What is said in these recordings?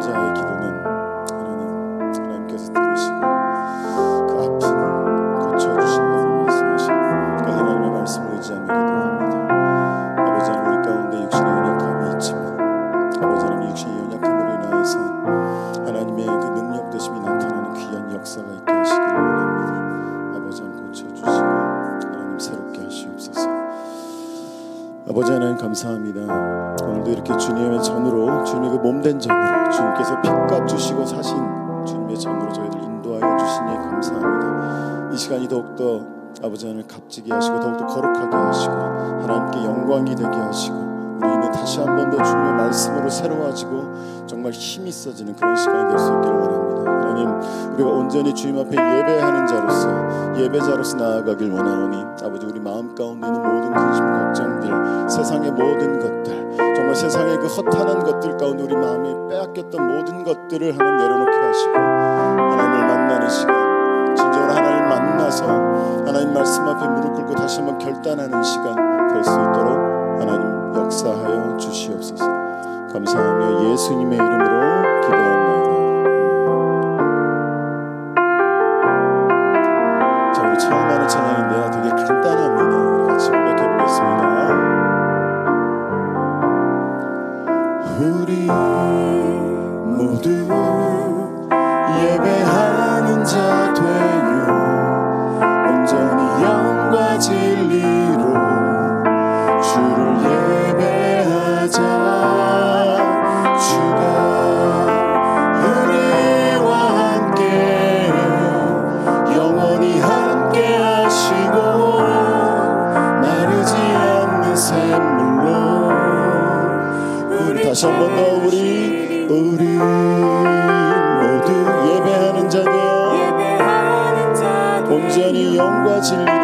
자의 기도는 하나님께서 들으시고 그 아픔 고쳐주신다고 말씀하시고 그 하나님의 말씀을 의지하며 기도합니다. 아버지 하나님, 우리 가운데 육신의 연약함이 있지만 아버지 하나님, 육신의 연약함으로 인하여서 하나님의 그 능력 되심이 나타나는 귀한 역사가 있게 하시길 원합니다. 아버지 하나님, 고쳐주시고 하나님 새롭게 하시옵소서. 아버지 하나님, 감사합니다. 오늘도 이렇게 주님의 전으로, 주님의 그 몸된 전으로, 주님께서 핏값 주시고 사신 주님의 전으로 저희들 인도하여 주시니 감사합니다. 이 시간이 더욱더 아버지 하나님 값지게 하시고 더욱더 거룩하게 하시고 하나님께 영광이 되게 하시고 우리는 다시 한 번 더 주님의 말씀으로 새로워지고 정말 힘이 있어지는 그런 시간이 될 수 있기를 원합니다. 하나님, 우리가 온전히 주님 앞에 예배하는 자로서, 예배자로서 나아가길 원하오니 아버지, 우리 마음 가운데 있는 모든 근심 걱정들, 세상의 모든 것들, 정말 세상의 그 허탄한 것들 가운데 우리 마음에 빼앗겼던 모든 것들을 하나님 내려놓게 하시고 하나님을 만나는 시간, 진정으로 하나님을 만나서 하나님 말씀 앞에 무릎 꿇고 다시 한번 결단하는 시간 될 수 있도록 하나님 역사하여 주시옵소서. 감사하며 예수님의 이름으로 기도합니다. 자, 우리 처음 하는 찬양인데요, 되게 간단합니다. 우리 같이 고백해 보겠습니다. 우리 모두 예배하는 자 되어 온전히 영과 진리로 주를 예배하자. 주가 우리와 함께 영원히 함께 하시고 마르지 않는 샘물로 우리 다시 한 번 더 우리 모두 예배하는 자 되어 온전히 영과 진리로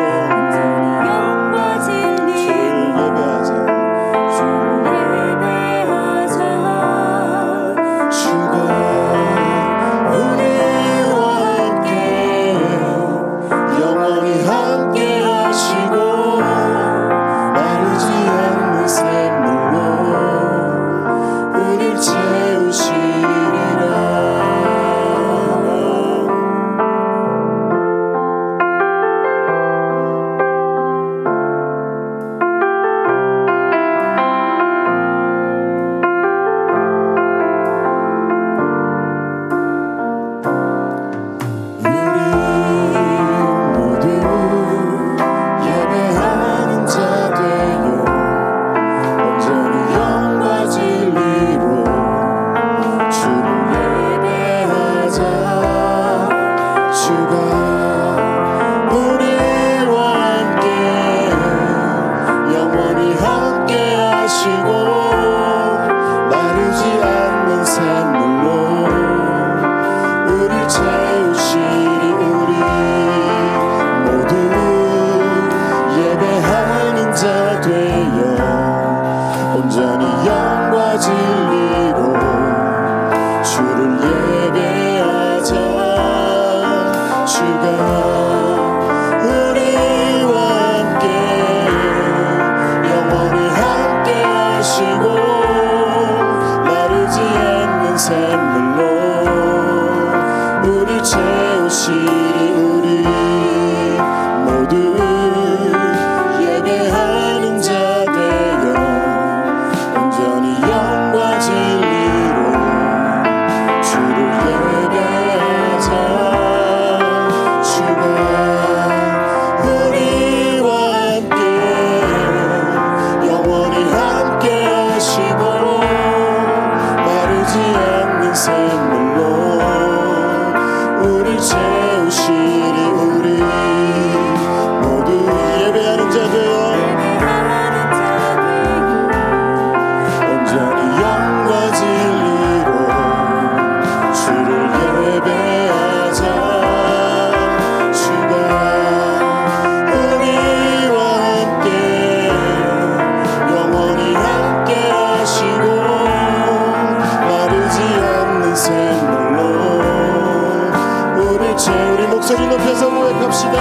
목소리 높여서 고백합시다.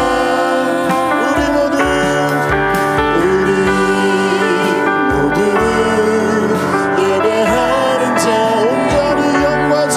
우리 모두 예배하는 자 온전히 영광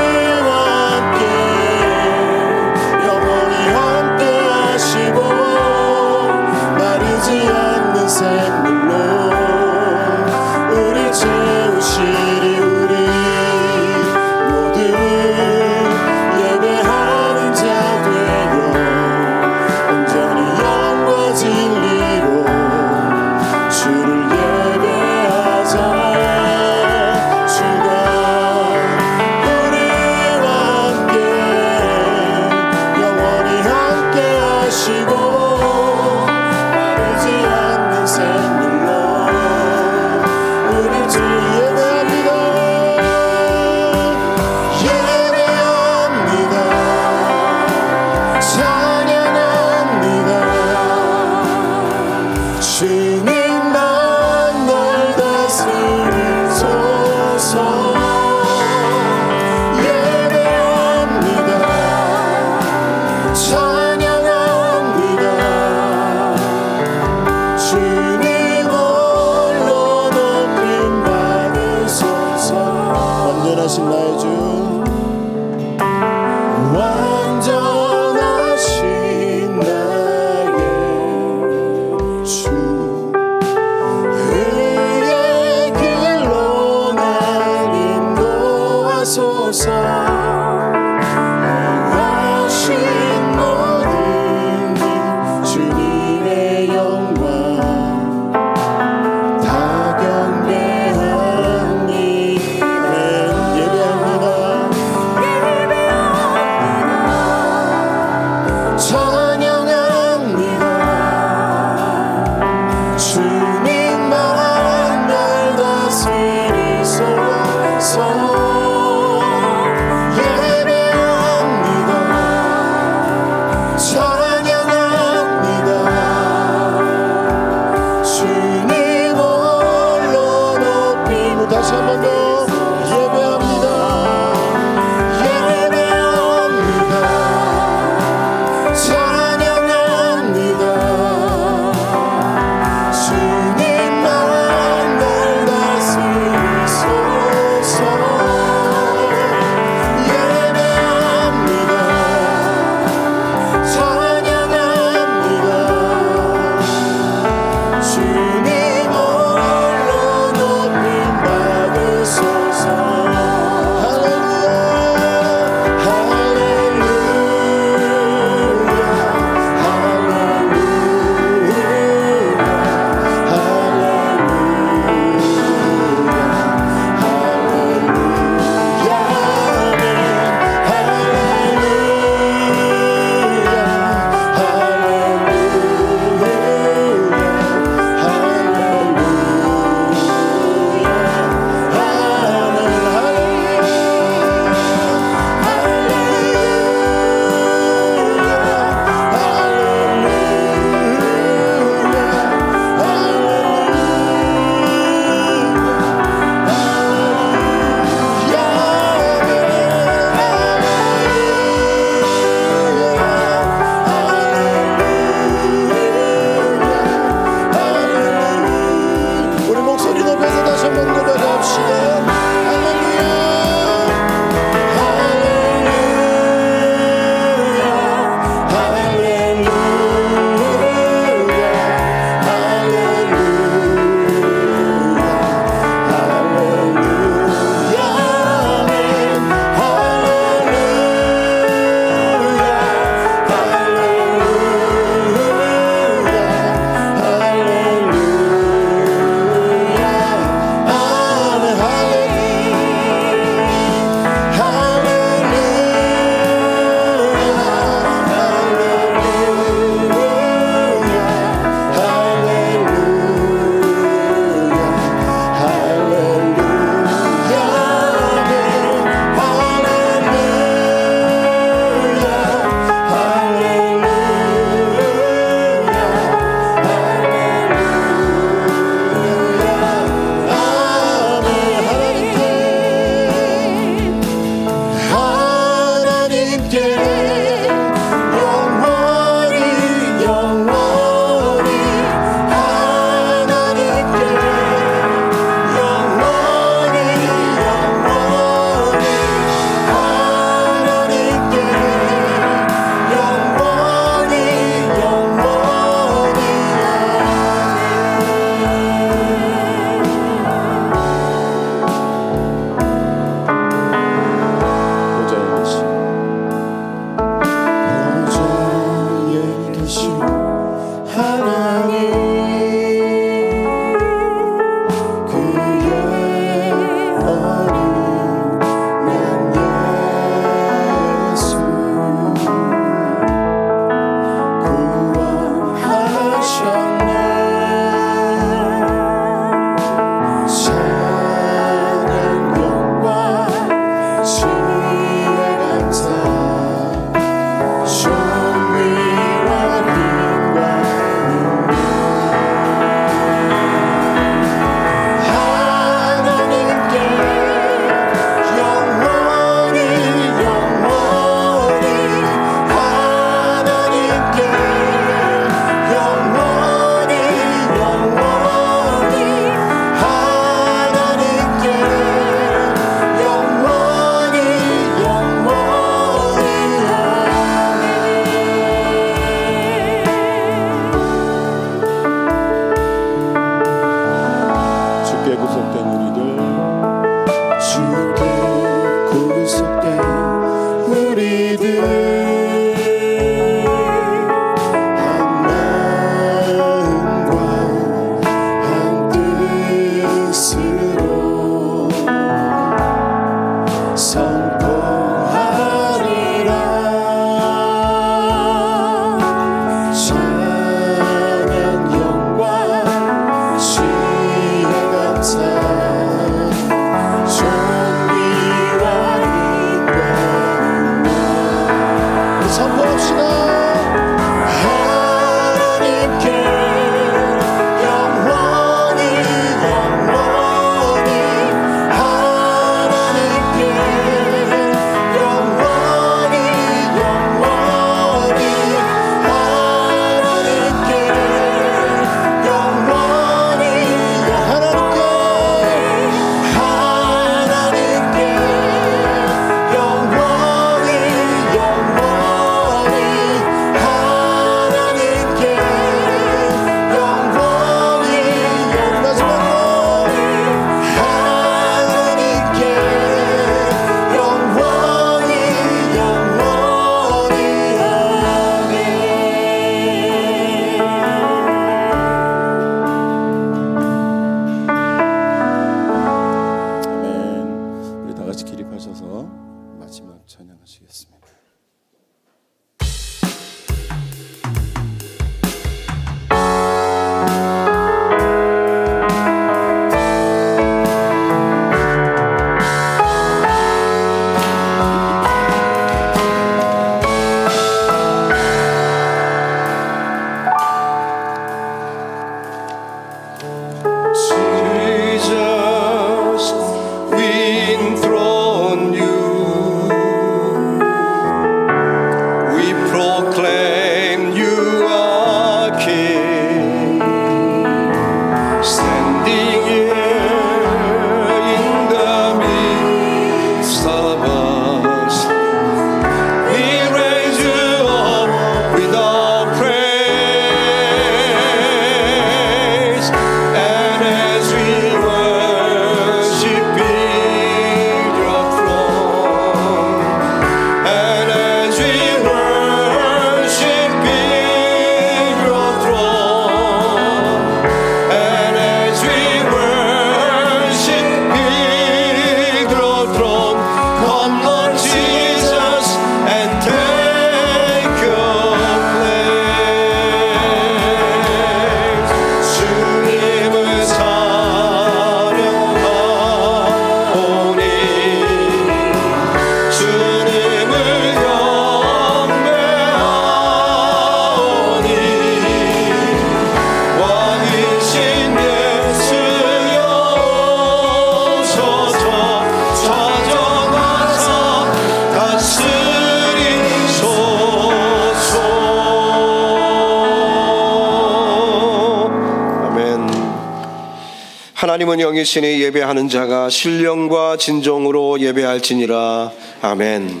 하나님은 영이시니 예배하는 자가 신령과 진정으로 예배할지니라. 아멘.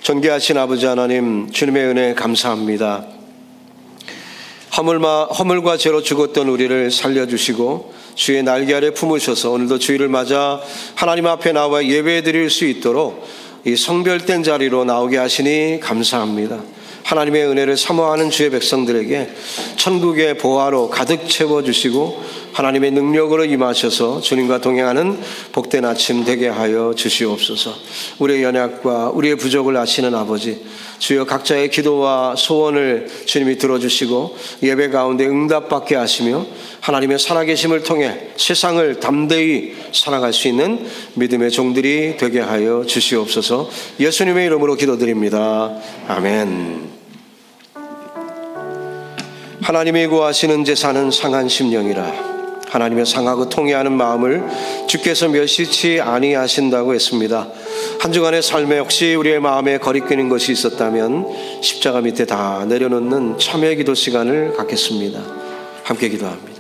존귀하신 아버지 하나님, 주님의 은혜 감사합니다. 허물과 죄로 죽었던 우리를 살려주시고 주의 날개 아래 품으셔서 오늘도 주일을 맞아 하나님 앞에 나와 예배드릴 수 있도록 이 성별된 자리로 나오게 하시니 감사합니다. 하나님의 은혜를 사모하는 주의 백성들에게 천국의 보화로 가득 채워주시고 하나님의 능력으로 임하셔서 주님과 동행하는 복된 아침 되게 하여 주시옵소서. 우리의 연약과 우리의 부족을 아시는 아버지, 주여 각자의 기도와 소원을 주님이 들어주시고 예배 가운데 응답받게 하시며 하나님의 살아계심을 통해 세상을 담대히 살아갈 수 있는 믿음의 종들이 되게 하여 주시옵소서. 예수님의 이름으로 기도드립니다. 아멘. 하나님이 구하시는 제사는 상한 심령이라. 하나님의 상하고 통회하는 마음을 주께서 멸시치 아니하신다고 했습니다. 한 주간의 삶에 혹시 우리의 마음에 거리끼는 것이 있었다면 십자가 밑에 다 내려놓는 참회 기도 시간을 갖겠습니다. 함께 기도합니다.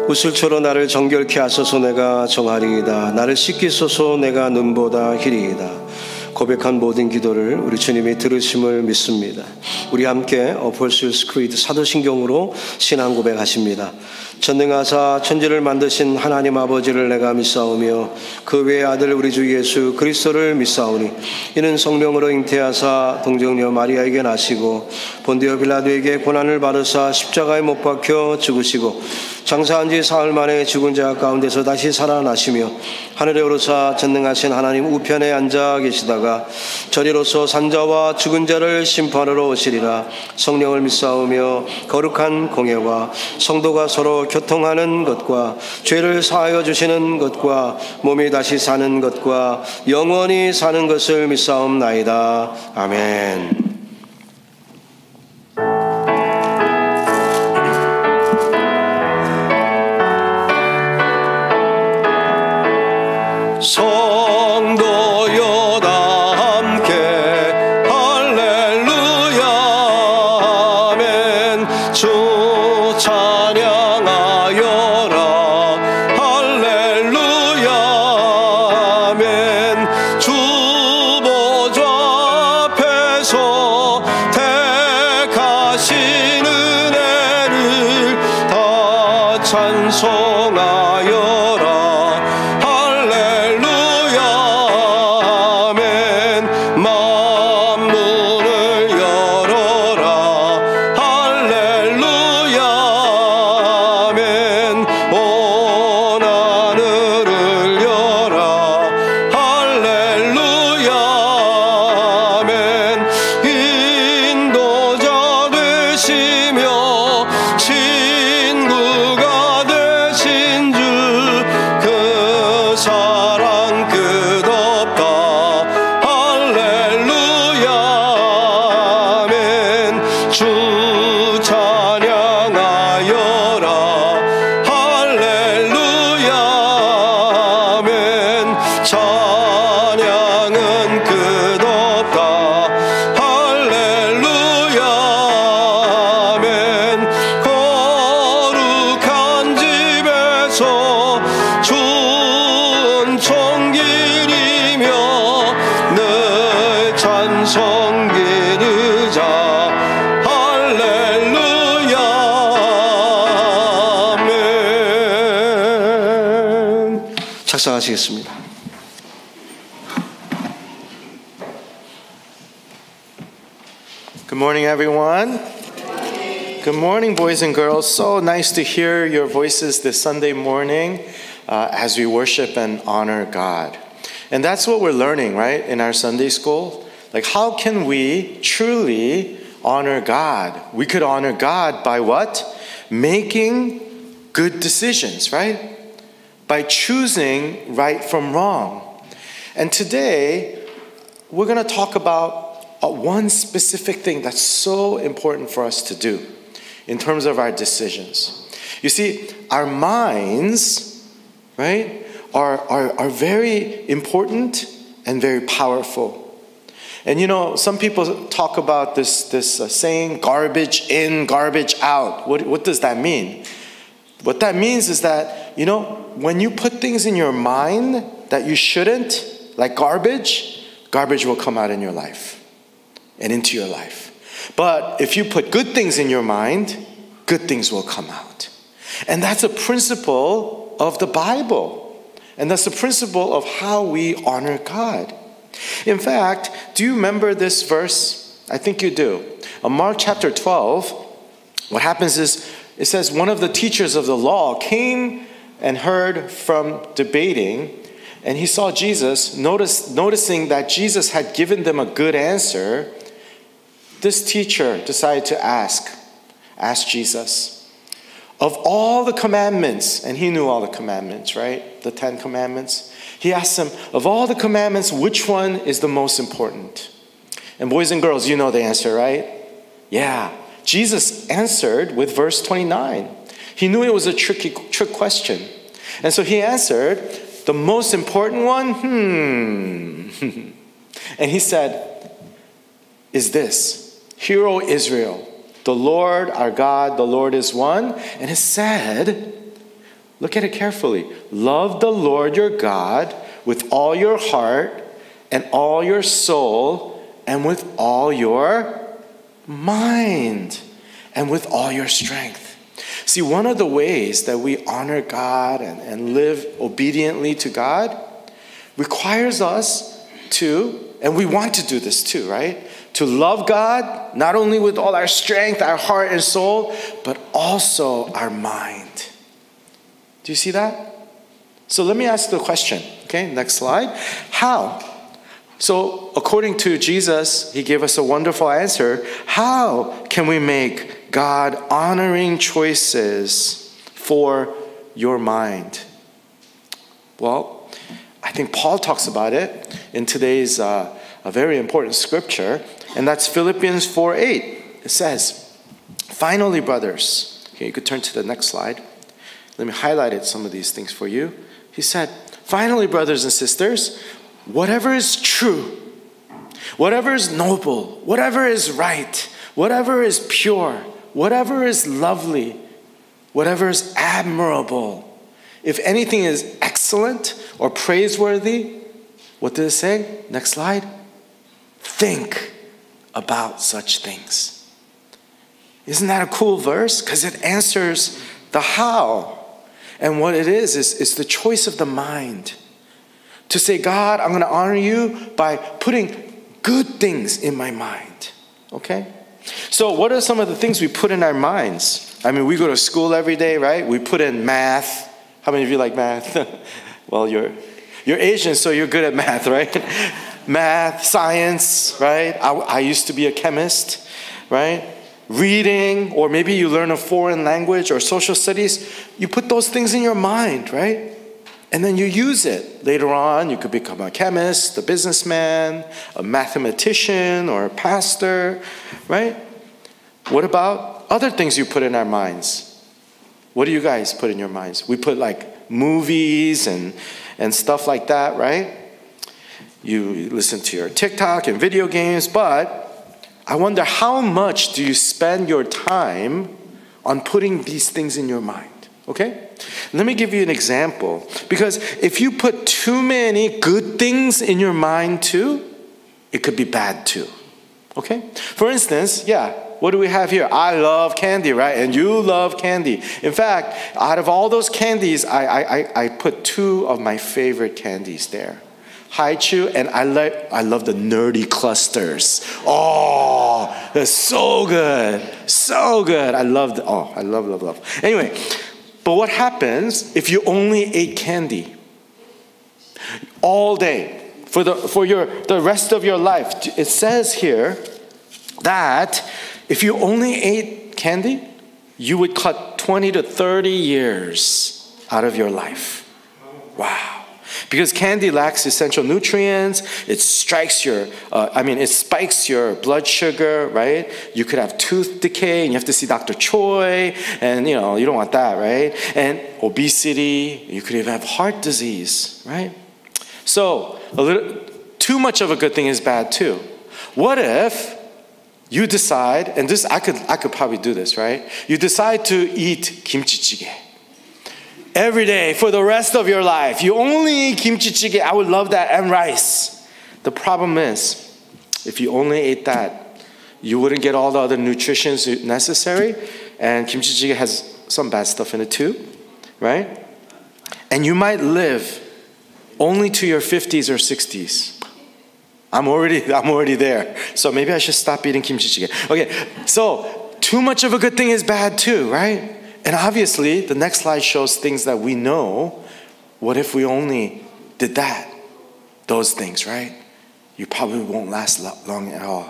우슬초로 나를 정결케 하소서. 내가 정하리이다. 나를 씻기소서. 내가 눈보다 희리이다. 고백한 모든 기도를 우리 주님이 들으심을 믿습니다. 우리 함께 어폴슬스 크리드 사도신경으로 신앙 고백하십니다. 전능하사 천지를 만드신 하나님 아버지를 내가 믿사오며 그 외의 아들 우리 주 예수 그리스도를 믿사오니 이는 성령으로 잉태하사 동정녀 마리아에게 나시고 본디오 빌라도에게 고난을 받으사 십자가에 못 박혀 죽으시고 장사한 지 사흘 만에 죽은 자 가운데서 다시 살아나시며 하늘에 오르사 전능하신 하나님 우편에 앉아 계시다가 저리로서 산자와 죽은 자를 심판하러 오시리라. 성령을 믿사오며 거룩한 공예와 성도가 서로 교통하는 것과 죄를 사하여 주시는 것과 몸이 다시 사는 것과 영원히 사는 것을 믿사옵나이다. 아멘. 성도여 다 함께 할렐루야 아멘. 주 찬양하여라 할렐루야 아멘. 주 보좌 앞에서 택하신 은혜를 다 찬송하여라 작성하시겠습니다. Good morning, everyone. Good morning, boys and girls. So nice to hear your voices this Sunday morning as we worship and honor God. And that's what we're learning, right, in our Sunday school. Like, how can we truly honor God? We could honor God by what? Making good decisions, right? By choosing right from wrong. And today, we're going to talk about one specific thing that's so important for us to do in terms of our decisions. You see, our minds, right, are very important and very powerful. And you know, some people talk about this saying, garbage in, garbage out. What does that mean? What that means is that, you know, when you put things in your mind that you shouldn't, like garbage will come out in your life and into your life. But if you put good things in your mind, good things will come out. And that's a principle of the Bible. And that's the principle of how we honor God. In fact, do you remember this verse? I think you do. In Mark chapter 12, what happens is, it says one of the teachers of the law came and heard from debating, and he saw Jesus, noticing that Jesus had given them a good answer. This teacher decided to ask Jesus, of all the commandments, and he knew all the commandments, right? The 10 commandments. He asked him, of all the commandments, which one is the most important? And boys and girls, you know the answer, right? Yeah. Jesus answered with verse 29. He knew it was a trick question. And so he answered, the most important one? And he said, is this, hear, O Israel, the Lord our God, the Lord is one. And it said, look at it carefully, love the Lord your God with all your heart and all your soul and with all your mind and with all your strength. See, one of the ways that we honor God and live obediently to God requires us to, and we want to do this too, right? To love God, not only with all our strength, our heart and soul, but also our mind. Do you see that? So let me ask the question. Okay, next slide. How? So according to Jesus, he gave us a wonderful answer. How can we make God honoring choices for your mind? Well, I think Paul talks about it in today's a very important scripture, and that's Philippians 4:8. It says, finally, brothers. Okay, you could turn to the next slide. Let me highlight some of these things for you. He said, finally, brothers and sisters, whatever is true, whatever is noble, whatever is right, whatever is pure, whatever is lovely, whatever is admirable, if anything is excellent or praiseworthy, what did it say? Next slide. Think about such things. Isn't that a cool verse? Because it answers the how. And what it is the choice of the mind. To say, God, I'm going to honor you by putting good things in my mind. Okay? So what are some of the things we put in our minds? I mean, we go to school every day, right? We put in math. How many of you like math? Well, you're Asian, so you're good at math, right? Math, science, right? I used to be a chemist, right? Reading, or maybe you learn a foreign language or social studies. You put those things in your mind, right? And then you use it. Later on, you could become a chemist, a businessman, a mathematician, or a pastor, right? What about other things you put in our minds? What do you guys put in your minds? We put like movies and stuff like that, right? You listen to your TikTok and video games, but I wonder how much do you spend your time on putting these things in your mind? Okay? Let me give you an example. Because if you put too many good things in your mind too, it could be bad too. Okay? For instance, what do we have here? I love candy, right? And you love candy. In fact, out of all those candies, I put two of my favorite candies there. Haichu, and I love the Nerdy Clusters. Oh, that's so good. So good. I love. Anyway, but what happens if you only ate candy all day for the rest of your life. It says here that if you only ate candy, you would cut 20 to 30 years out of your life. Wow. Because candy lacks essential nutrients, it spikes your blood sugar, right? You could have tooth decay and you have to see Dr. Choi, and you don't want that, right? And obesity, you could even have heart disease, right? So too much of a good thing is bad too. What if you decide, and this I could probably do this, right? You decide to eat kimchi jjigae every day for the rest of your life. You only eat kimchi jjigae. I would love that, and rice. The problem is, if you only ate that, you wouldn't get all the other nutrition necessary, and kimchi jjigae has some bad stuff in it too, right? And you might live only to your 50s or 60s. I'm already there. So maybe I should stop eating kimchi jjigae. Okay, so too much of a good thing is bad too, right? And obviously, the next slide shows things that we know. What if we only did that? Those things, right? You probably won't last long at all.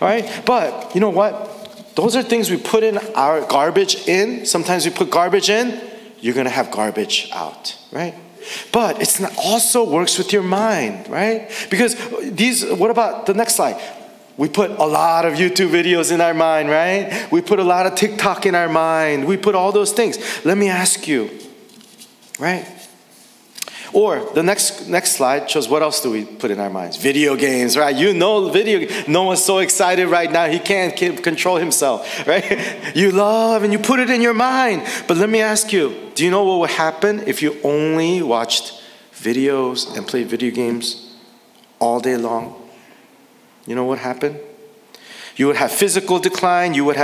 All right? But you know what? Those are things we put in our garbage in. Sometimes we put garbage in, you're going to have garbage out, right? But it's not, also works with your mind, right? Because what about the next slide? We put a lot of YouTube videos in our mind, right? We put a lot of TikTok in our mind. We put all those things. Let me ask you, right? Or the next slide shows what else do we put in our minds? Video games, right? No one's so excited right now. He can't control himself, right? You love and you put it in your mind. But let me ask you, do you know what would happen if you only watched videos and played video games all day long? You know what happened? You would have physical decline. You would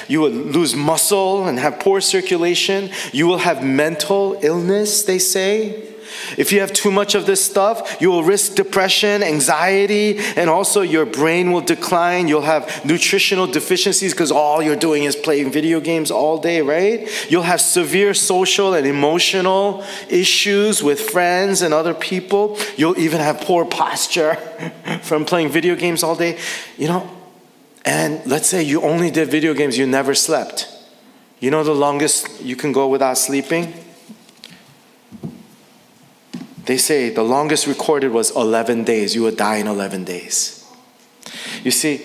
lose muscle and have poor circulation. You will have mental illness, they say. If you have too much of this stuff, you will risk depression, anxiety, and also your brain will decline. You'll have nutritional deficiencies because all you're doing is playing video games all day, right? You'll have severe social and emotional issues with friends and other people. You'll even have poor posture from playing video games all day. And let's say you only did video games, you never slept. You know the longest you can go without sleeping? They say the longest recorded was 11 days. You would die in 11 days. You see,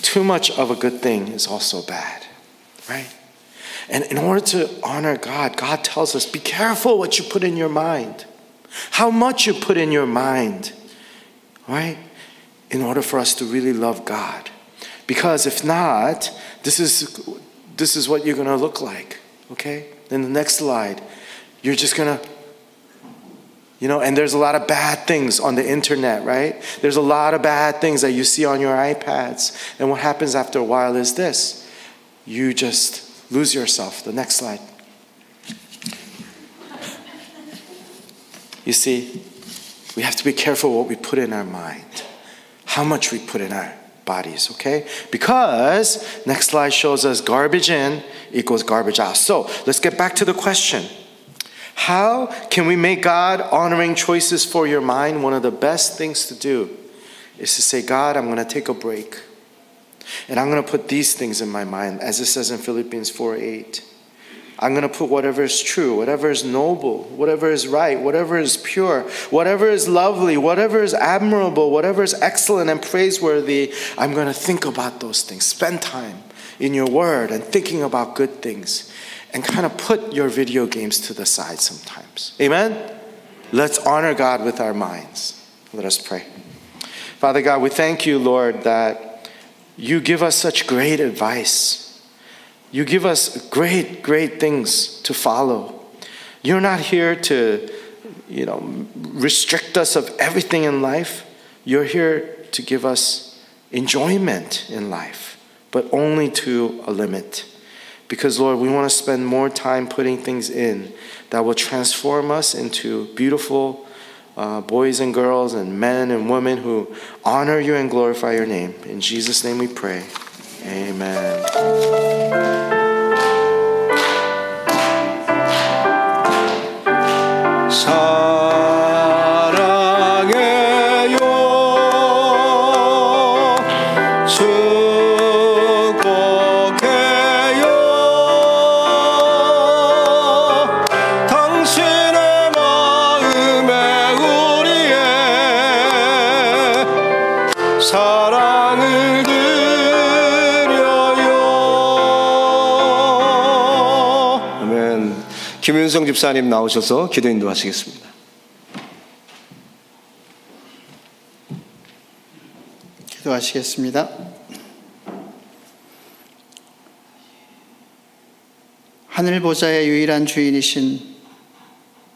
too much of a good thing is also bad, right? And in order to honor God, God tells us, be careful what you put in your mind. How much you put in your mind, right? In order for us to really love God. Because if not, this is what you're going to look like, okay? Then the next slide, you're just going to, and there's a lot of bad things on the internet, right? There's a lot of bad things that you see on your iPads. And what happens after a while is this. You just lose yourself. The next slide. You see, we have to be careful what we put in our mind. How much we put in our bodies, okay? Because next slide shows us garbage in equals garbage out. So let's get back to the question. How can we make God honoring choices for your mind? One of the best things to do is to say, God, I'm going to take a break. And I'm going to put these things in my mind, as it says in Philippians 4:8. I'm going to put whatever is true, whatever is noble, whatever is right, whatever is pure, whatever is lovely, whatever is admirable, whatever is excellent and praiseworthy. I'm going to think about those things. Spend time in your word and thinking about good things. And kind of put your video games to the side sometimes. Amen? Let's honor God with our minds. Let us pray. Father God, we thank you, Lord, that you give us such great advice. You give us great, great things to follow. You're not here to, restrict us of everything in life. You're here to give us enjoyment in life, but only to a limit. Because, Lord, we want to spend more time putting things in that will transform us into beautiful boys and girls and men and women who honor you and glorify your name. In Jesus' name we pray. Amen. 사랑해요 사랑을 드려요. 아멘. 김윤성 집사님 나오셔서 기도 인도하시겠습니다. 기도하시겠습니다. 하늘 보좌의 유일한 주인이신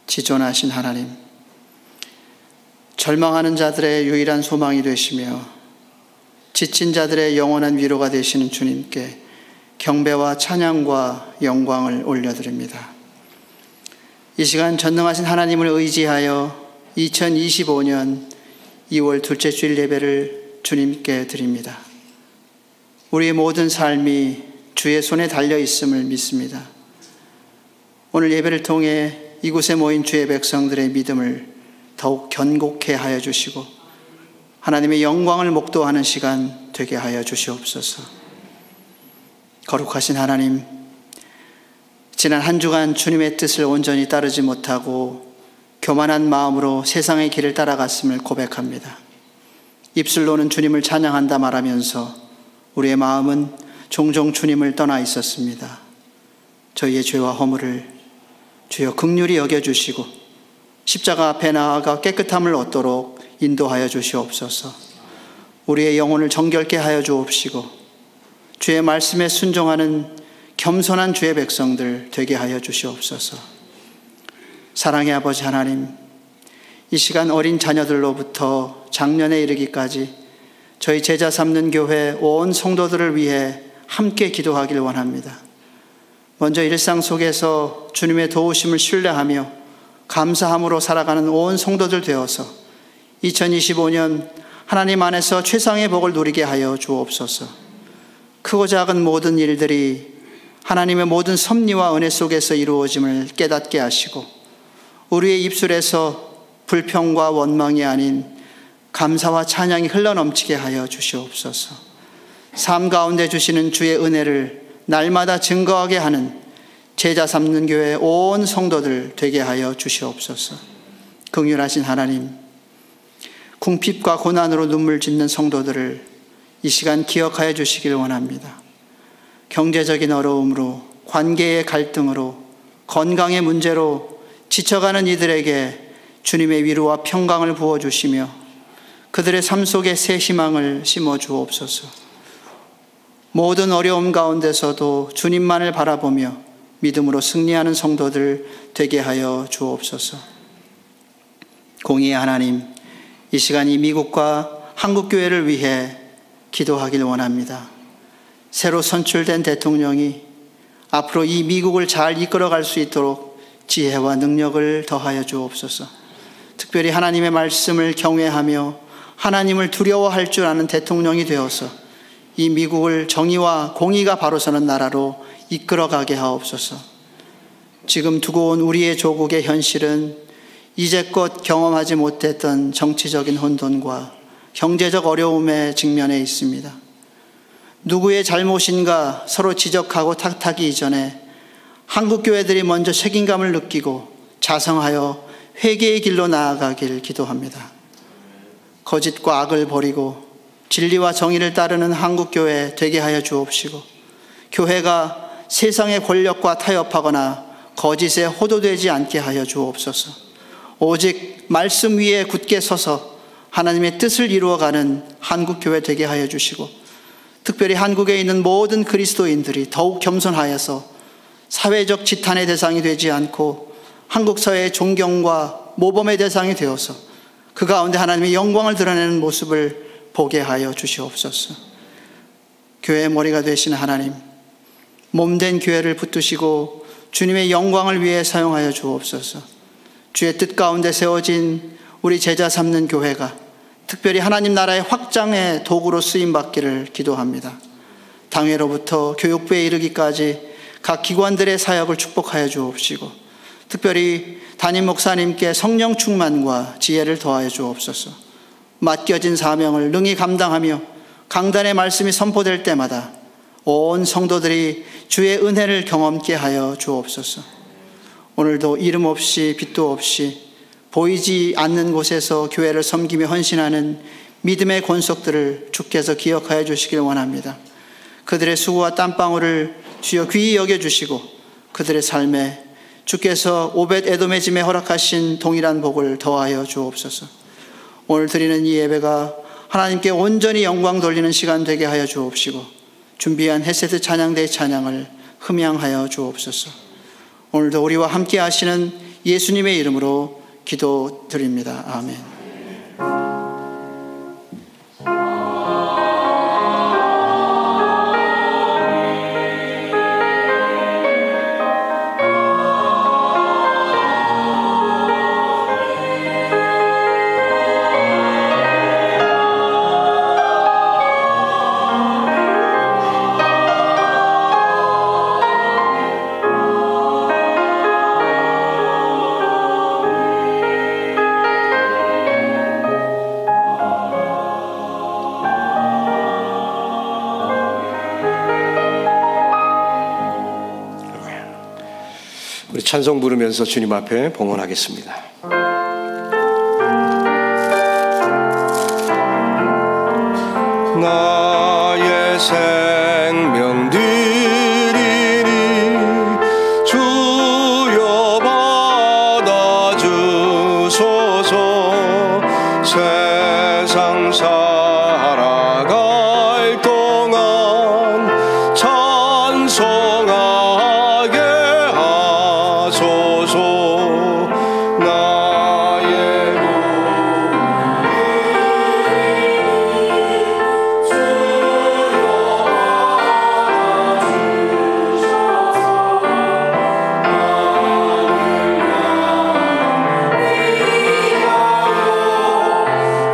지존하신 하나님, 절망하는 자들의 유일한 소망이 되시며 지친 자들의 영원한 위로가 되시는 주님께 경배와 찬양과 영광을 올려드립니다. 이 시간 전능하신 하나님을 의지하여 2025년 2월 둘째 주일 예배를 주님께 드립니다. 우리의 모든 삶이 주의 손에 달려 있음을 믿습니다. 오늘 예배를 통해 이곳에 모인 주의 백성들의 믿음을 더욱 견고케 하여 주시고 하나님의 영광을 목도하는 시간 되게 하여 주시옵소서. 거룩하신 하나님, 지난 한 주간 주님의 뜻을 온전히 따르지 못하고 교만한 마음으로 세상의 길을 따라갔음을 고백합니다. 입술로는 주님을 찬양한다 말하면서 우리의 마음은 종종 주님을 떠나 있었습니다. 저희의 죄와 허물을 주여 긍휼히 여겨주시고 십자가 앞에 나아가 깨끗함을 얻도록 인도하여 주시옵소서. 우리의 영혼을 정결케 하여 주옵시고 주의 말씀에 순종하는 겸손한 주의 백성들 되게 하여 주시옵소서. 사랑의 아버지 하나님, 이 시간 어린 자녀들로부터 장년에 이르기까지 저희 제자 삼는 교회 온 성도들을 위해 함께 기도하길 원합니다. 먼저 일상 속에서 주님의 도우심을 신뢰하며 감사함으로 살아가는 온 성도들 되어서 2025년 하나님 안에서 최상의 복을 누리게 하여 주옵소서. 크고 작은 모든 일들이 하나님의 모든 섭리와 은혜 속에서 이루어짐을 깨닫게 하시고 우리의 입술에서 불평과 원망이 아닌 감사와 찬양이 흘러넘치게 하여 주시옵소서. 삶 가운데 주시는 주의 은혜를 날마다 증거하게 하는 제자 삼는 교회 온 성도들 되게 하여 주시옵소서. 긍휼하신 하나님, 궁핍과 고난으로 눈물 짓는 성도들을 이 시간 기억하여 주시길 원합니다. 경제적인 어려움으로, 관계의 갈등으로, 건강의 문제로 지쳐가는 이들에게 주님의 위로와 평강을 부어주시며 그들의 삶 속에 새 희망을 심어주옵소서. 모든 어려움 가운데서도 주님만을 바라보며 믿음으로 승리하는 성도들 되게 하여 주옵소서. 공의의 하나님, 이 시간 이 미국과 한국교회를 위해 기도하길 원합니다. 새로 선출된 대통령이 앞으로 이 미국을 잘 이끌어갈 수 있도록 지혜와 능력을 더하여 주옵소서. 특별히 하나님의 말씀을 경외하며 하나님을 두려워할 줄 아는 대통령이 되어서 이 미국을 정의와 공의가 바로 서는 나라로 이끌어가게 하옵소서. 지금 두고 온 우리의 조국의 현실은 이제껏 경험하지 못했던 정치적인 혼돈과 경제적 어려움에 직면해 있습니다. 누구의 잘못인가 서로 지적하고 탓하기 이전에 한국교회들이 먼저 책임감을 느끼고 자성하여 회개의 길로 나아가길 기도합니다. 거짓과 악을 버리고 진리와 정의를 따르는 한국교회 되게 하여 주옵시고 교회가 세상의 권력과 타협하거나 거짓에 호도되지 않게 하여 주옵소서. 오직 말씀 위에 굳게 서서 하나님의 뜻을 이루어가는 한국교회 되게 하여 주시고 특별히 한국에 있는 모든 그리스도인들이 더욱 겸손하여서 사회적 지탄의 대상이 되지 않고 한국 사회의 존경과 모범의 대상이 되어서 그 가운데 하나님의 영광을 드러내는 모습을 보게 하여 주시옵소서. 교회의 머리가 되신 하나님, 몸된 교회를 붙드시고 주님의 영광을 위해 사용하여 주옵소서. 주의 뜻 가운데 세워진 우리 제자 삼는 교회가 특별히 하나님 나라의 확장의 도구로 쓰임받기를 기도합니다. 당회로부터 교육부에 이르기까지 각 기관들의 사역을 축복하여 주옵시고 특별히 담임 목사님께 성령 충만과 지혜를 더하여 주옵소서. 맡겨진 사명을 능히 감당하며 강단의 말씀이 선포될 때마다 온 성도들이 주의 은혜를 경험케 하여 주옵소서. 오늘도 이름 없이 빛도 없이 보이지 않는 곳에서 교회를 섬기며 헌신하는 믿음의 권속들을 주께서 기억하여 주시길 원합니다. 그들의 수고와 땀방울을 주여 귀히 여겨주시고 그들의 삶에 주께서 오벳 에돔의 짐에 허락하신 동일한 복을 더하여 주옵소서. 오늘 드리는 이 예배가 하나님께 온전히 영광 돌리는 시간 되게 하여 주옵시고 준비한 헤세드 찬양대의 찬양을 흠양하여 주옵소서. 오늘도 우리와 함께 하시는 예수님의 이름으로 기도드립니다. 아멘. 찬송 부르면서 주님 앞에 봉헌하겠습니다. 나의 생명 드리니 주여 받아주소서. 세상 살아갈 동안 찬송하게 하소서. 나의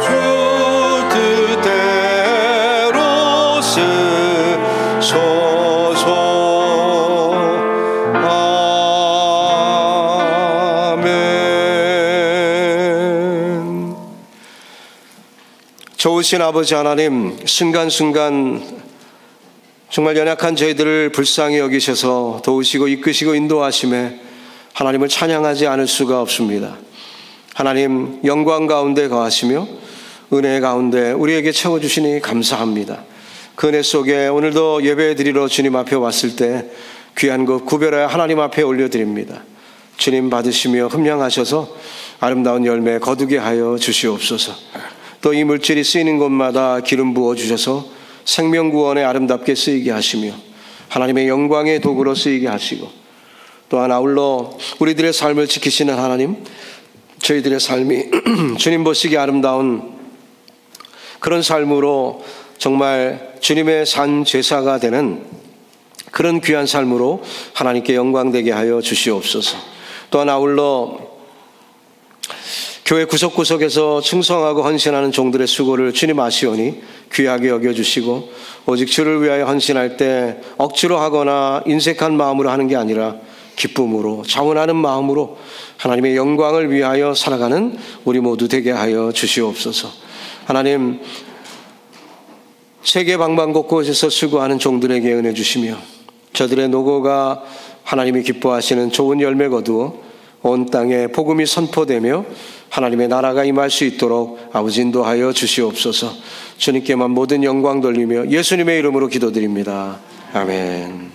주 뜻대로 쓰소서. 아멘. 좋으신 아버지 하나님, 순간순간 정말 연약한 저희들을 불쌍히 여기셔서 도우시고 이끄시고 인도하심에 하나님을 찬양하지 않을 수가 없습니다. 하나님, 영광 가운데 거하시며 은혜 가운데 우리에게 채워주시니 감사합니다. 그 은혜 속에 오늘도 예배 드리러 주님 앞에 왔을 때 귀한 것 구별하여 하나님 앞에 올려드립니다. 주님 받으시며 흠량하셔서 아름다운 열매 거두게 하여 주시옵소서. 또 이 물질이 쓰이는 곳마다 기름 부어주셔서 생명구원에 아름답게 쓰이게 하시며 하나님의 영광의 도구로 쓰이게 하시고, 또한 아울러 우리들의 삶을 지키시는 하나님, 저희들의 삶이 주님 보시기에 아름다운 그런 삶으로 정말 주님의 산 제사가 되는 그런 귀한 삶으로 하나님께 영광되게 하여 주시옵소서. 또한 아울러 교회 구석구석에서 충성하고 헌신하는 종들의 수고를 주님 아시오니 귀하게 여겨주시고, 오직 주를 위하여 헌신할 때 억지로 하거나 인색한 마음으로 하는 게 아니라 기쁨으로 자원하는 마음으로 하나님의 영광을 위하여 살아가는 우리 모두 되게 하여 주시옵소서. 하나님, 세계 방방곳곳에서 수고하는 종들에게 은혜 주시며 저들의 노고가 하나님이 기뻐하시는 좋은 열매 거두어 온 땅에 복음이 선포되며 하나님의 나라가 임할 수 있도록 아버지 인도하여 주시옵소서. 주님께만 모든 영광 돌리며 예수님의 이름으로 기도드립니다. 아멘.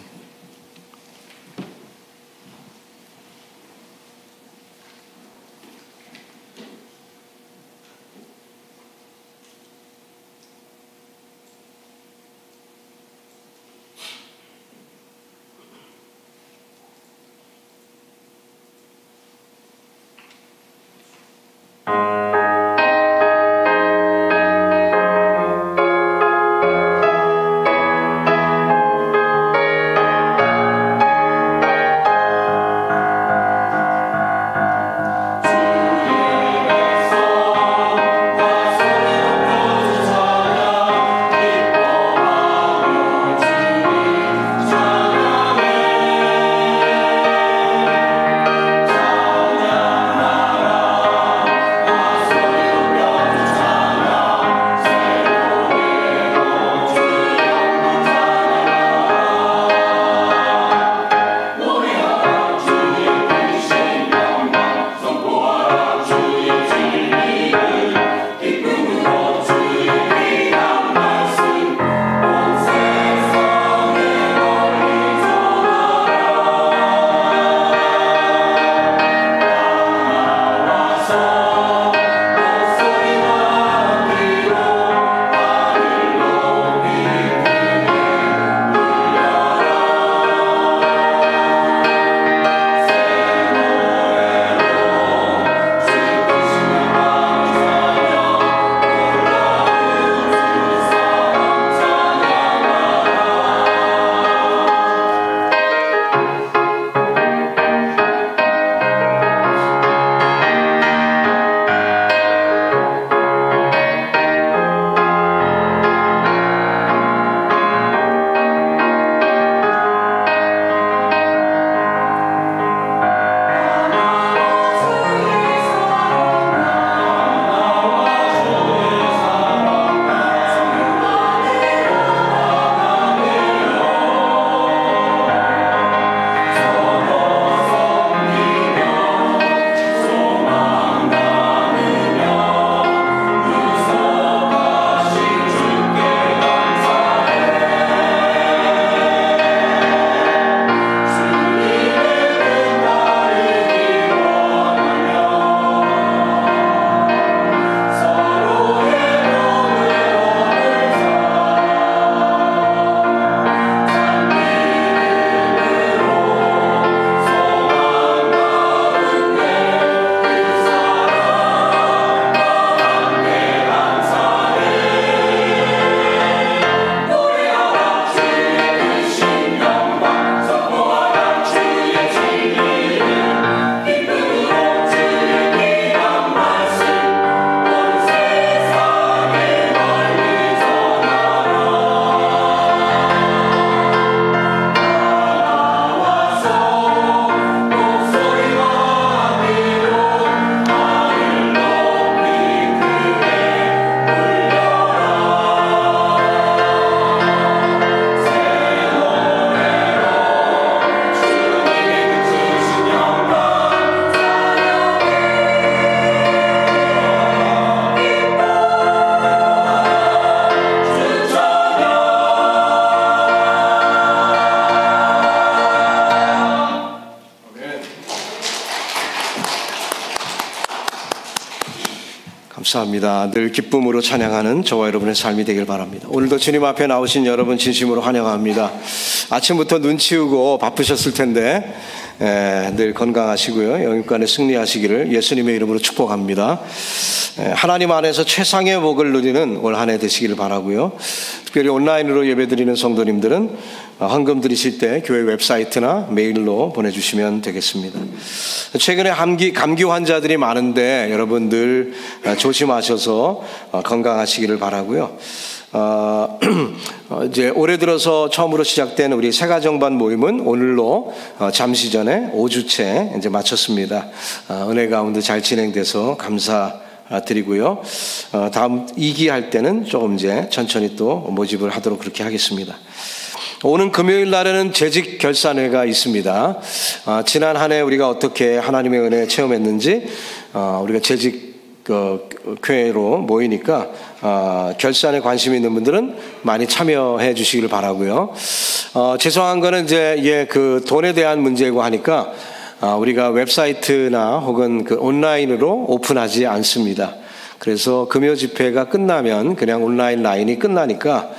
감사합니다. 늘 기쁨으로 찬양하는 저와 여러분의 삶이 되길 바랍니다. 오늘도 주님 앞에 나오신 여러분 진심으로 환영합니다. 아침부터 눈 치우고 바쁘셨을 텐데 늘 건강하시고요. 영육간에 승리하시기를 예수님의 이름으로 축복합니다. 하나님 안에서 최상의 복을 누리는 올 한 해 되시기를 바라고요. 특별히 온라인으로 예배드리는 성도님들은 헌금 드리실 때 교회 웹사이트나 메일로 보내주시면 되겠습니다. 최근에 감기 환자들이 많은데 여러분 늘 조심하셔서 건강하시기를 바라고요. 이제 올해 들어서 처음으로 시작된 우리 새가정반 모임은 오늘로 잠시 전에 5주째 이제 마쳤습니다. 은혜 가운데 잘 진행돼서 감사드리고요. 다음 2기 할 때는 조금 이제 천천히 또 모집을 하도록 그렇게 하겠습니다. 오는 금요일 날에는 재직 결산회가 있습니다. 지난 한 해 우리가 어떻게 하나님의 은혜 체험했는지 우리가 재직 교회로 모이니까 결산에 관심 있는 분들은 많이 참여해 주시기를 바라고요. 죄송한 거는 이제 그 돈에 대한 문제고 하니까 우리가 웹사이트나 혹은 그 온라인으로 오픈하지 않습니다. 그래서 금요 집회가 끝나면 그냥 온라인 라인이 끝나니까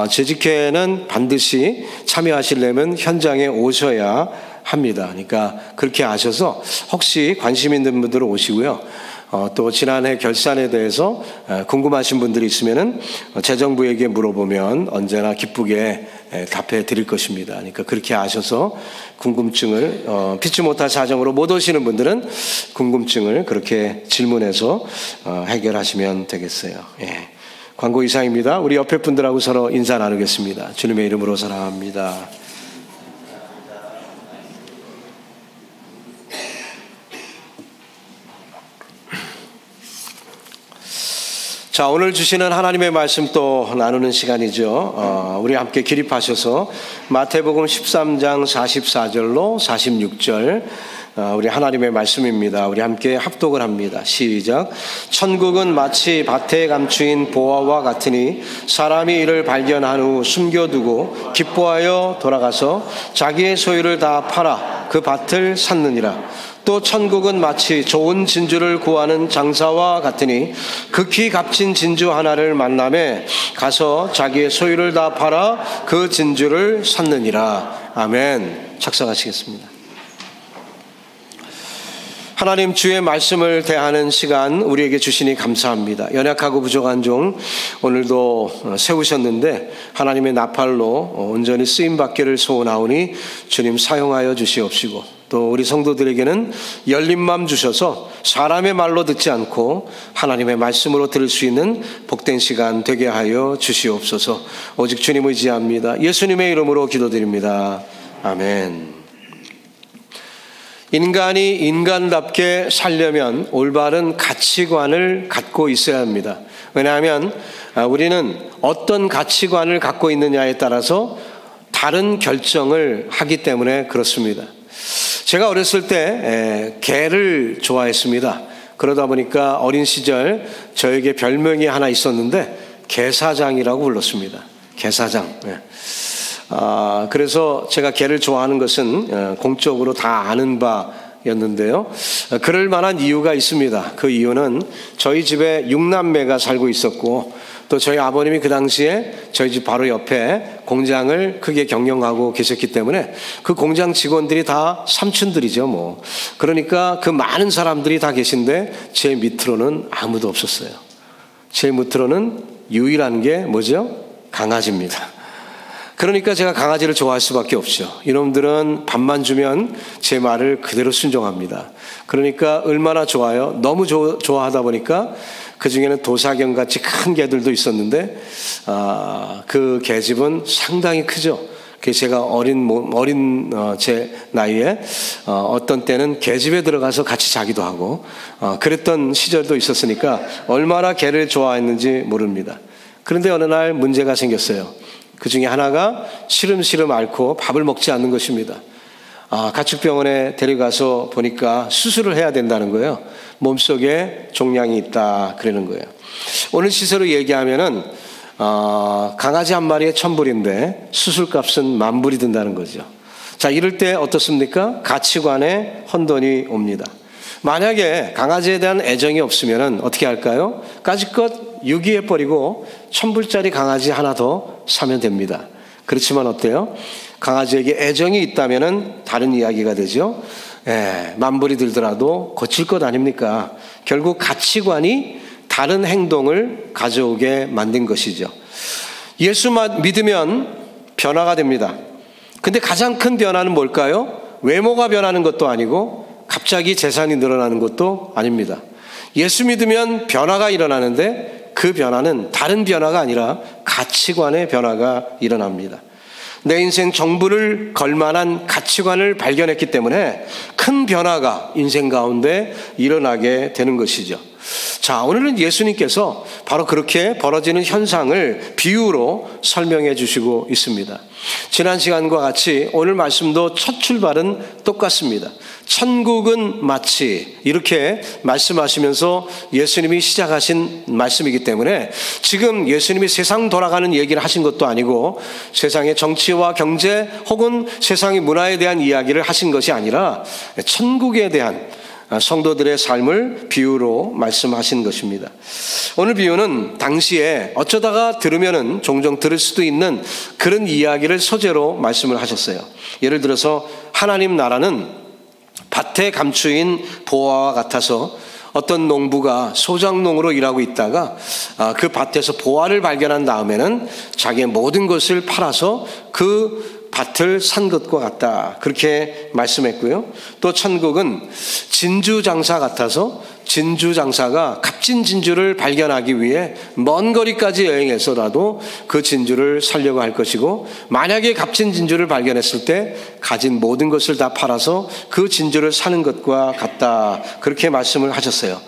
재직회는 반드시 참여하시려면 현장에 오셔야 합니다. 그러니까 그렇게 아셔서 혹시 관심 있는 분들은 오시고요. 또 지난해 결산에 대해서 궁금하신 분들이 있으면은 재정부에게 물어보면 언제나 기쁘게 답해 드릴 것입니다. 그러니까 그렇게 아셔서 궁금증을 피치 못할 사정으로 못 오시는 분들은 궁금증을 그렇게 질문해서 해결하시면 되겠어요. 예. 광고 이상입니다. 우리 옆에 분들하고 서로 인사 나누겠습니다. 주님의 이름으로 사랑합니다. 자, 오늘 주시는 하나님의 말씀 또 나누는 시간이죠. 우리 함께 기립하셔서 마태복음 13장 44절로 46절 우리 하나님의 말씀입니다. 우리 함께 합독을 합니다. 시작. 천국은 마치 밭에 감추인 보화와 같으니 사람이 이를 발견한 후 숨겨두고 기뻐하여 돌아가서 자기의 소유를 다 팔아 그 밭을 샀느니라. 또 천국은 마치 좋은 진주를 구하는 장사와 같으니 극히 값진 진주 하나를 만남에 가서 자기의 소유를 다 팔아 그 진주를 샀느니라. 아멘. 작성하시겠습니다. 하나님 주의 말씀을 대하는 시간 우리에게 주시니 감사합니다. 연약하고 부족한 종 오늘도 세우셨는데 하나님의 나팔로 온전히 쓰임받기를 소원하오니 주님 사용하여 주시옵시고 또 우리 성도들에게는 열린 마음 주셔서 사람의 말로 듣지 않고 하나님의 말씀으로 들을 수 있는 복된 시간 되게 하여 주시옵소서. 오직 주님 의지합니다. 예수님의 이름으로 기도드립니다. 아멘. 인간이 인간답게 살려면 올바른 가치관을 갖고 있어야 합니다. 왜냐하면 우리는 어떤 가치관을 갖고 있느냐에 따라서 다른 결정을 하기 때문에 그렇습니다. 제가 어렸을 때 개를 좋아했습니다. 그러다 보니까 어린 시절 저에게 별명이 하나 있었는데 개사장이라고 불렀습니다. 개사장. 그래서 제가 개를 좋아하는 것은 공적으로 다 아는 바였는데요. 그럴 만한 이유가 있습니다. 그 이유는 저희 집에 6남매가 살고 있었고 또 저희 아버님이 그 당시에 저희 집 바로 옆에 공장을 크게 경영하고 계셨기 때문에 그 공장 직원들이 다 삼촌들이죠 뭐. 그러니까 그 많은 사람들이 다 계신데 제 밑으로는 아무도 없었어요. 제 밑으로는 유일한 게 뭐죠? 강아지입니다. 그러니까 제가 강아지를 좋아할 수밖에 없죠. 이놈들은 밥만 주면 제 말을 그대로 순종합니다. 그러니까 얼마나 좋아요. 너무 좋아하다 보니까 그 중에는 도사견같이 큰 개들도 있었는데 그 개집은 상당히 크죠. 제가 어린 제 나이에 어떤 때는 개집에 들어가서 같이 자기도 하고 그랬던 시절도 있었으니까 얼마나 개를 좋아했는지 모릅니다. 그런데 어느 날 문제가 생겼어요. 그 중에 하나가 시름시름 앓고 밥을 먹지 않는 것입니다. 가축병원에 데려가서 보니까 수술을 해야 된다는 거예요. 몸속에 종양이 있다 그러는 거예요. 오늘 시세로 얘기하면은 강아지 한 마리에 1,000불인데 수술값은 10,000불이 든다는 거죠. 자, 이럴 때 어떻습니까? 가치관에 혼돈이 옵니다. 만약에 강아지에 대한 애정이 없으면 어떻게 할까요? 까짓것 유기해버리고 1,000불짜리 강아지 하나 더 사면 됩니다. 그렇지만 어때요? 강아지에게 애정이 있다면 다른 이야기가 되죠. 만불이 들더라도 고칠 것 아닙니까? 결국 가치관이 다른 행동을 가져오게 만든 것이죠. 예수 믿으면 변화가 됩니다. 근데 가장 큰 변화는 뭘까요? 외모가 변하는 것도 아니고 갑자기 재산이 늘어나는 것도 아닙니다. 예수 믿으면 변화가 일어나는데 그 변화는 다른 변화가 아니라 가치관의 변화가 일어납니다. 내 인생 정부를 걸 만한 가치관을 발견했기 때문에 큰 변화가 인생 가운데 일어나게 되는 것이죠. 자, 오늘은 예수님께서 바로 그렇게 벌어지는 현상을 비유로 설명해 주시고 있습니다. 지난 시간과 같이 오늘 말씀도 첫 출발은 똑같습니다. 천국은 마치 이렇게 말씀하시면서 예수님이 시작하신 말씀이기 때문에 지금 예수님이 세상 돌아가는 얘기를 하신 것도 아니고 세상의 정치와 경제 혹은 세상의 문화에 대한 이야기를 하신 것이 아니라 천국에 대한 성도들의 삶을 비유로 말씀하신 것입니다. 오늘 비유는 당시에 어쩌다가 들으면은 종종 들을 수도 있는 그런 이야기를 소재로 말씀을 하셨어요. 예를 들어서 하나님 나라는 밭에 감추인 보화와 같아서 어떤 농부가 소작농으로 일하고 있다가 그 밭에서 보화를 발견한 다음에는 자기의 모든 것을 팔아서 그 밭을 산 것과 같다. 그렇게 말씀했고요. 또 천국은 진주 장사 같아서 진주 장사가 값진 진주를 발견하기 위해 먼 거리까지 여행해서라도 그 진주를 사려고 할 것이고, 만약에 값진 진주를 발견했을 때 가진 모든 것을 다 팔아서 그 진주를 사는 것과 같다. 그렇게 말씀을 하셨어요.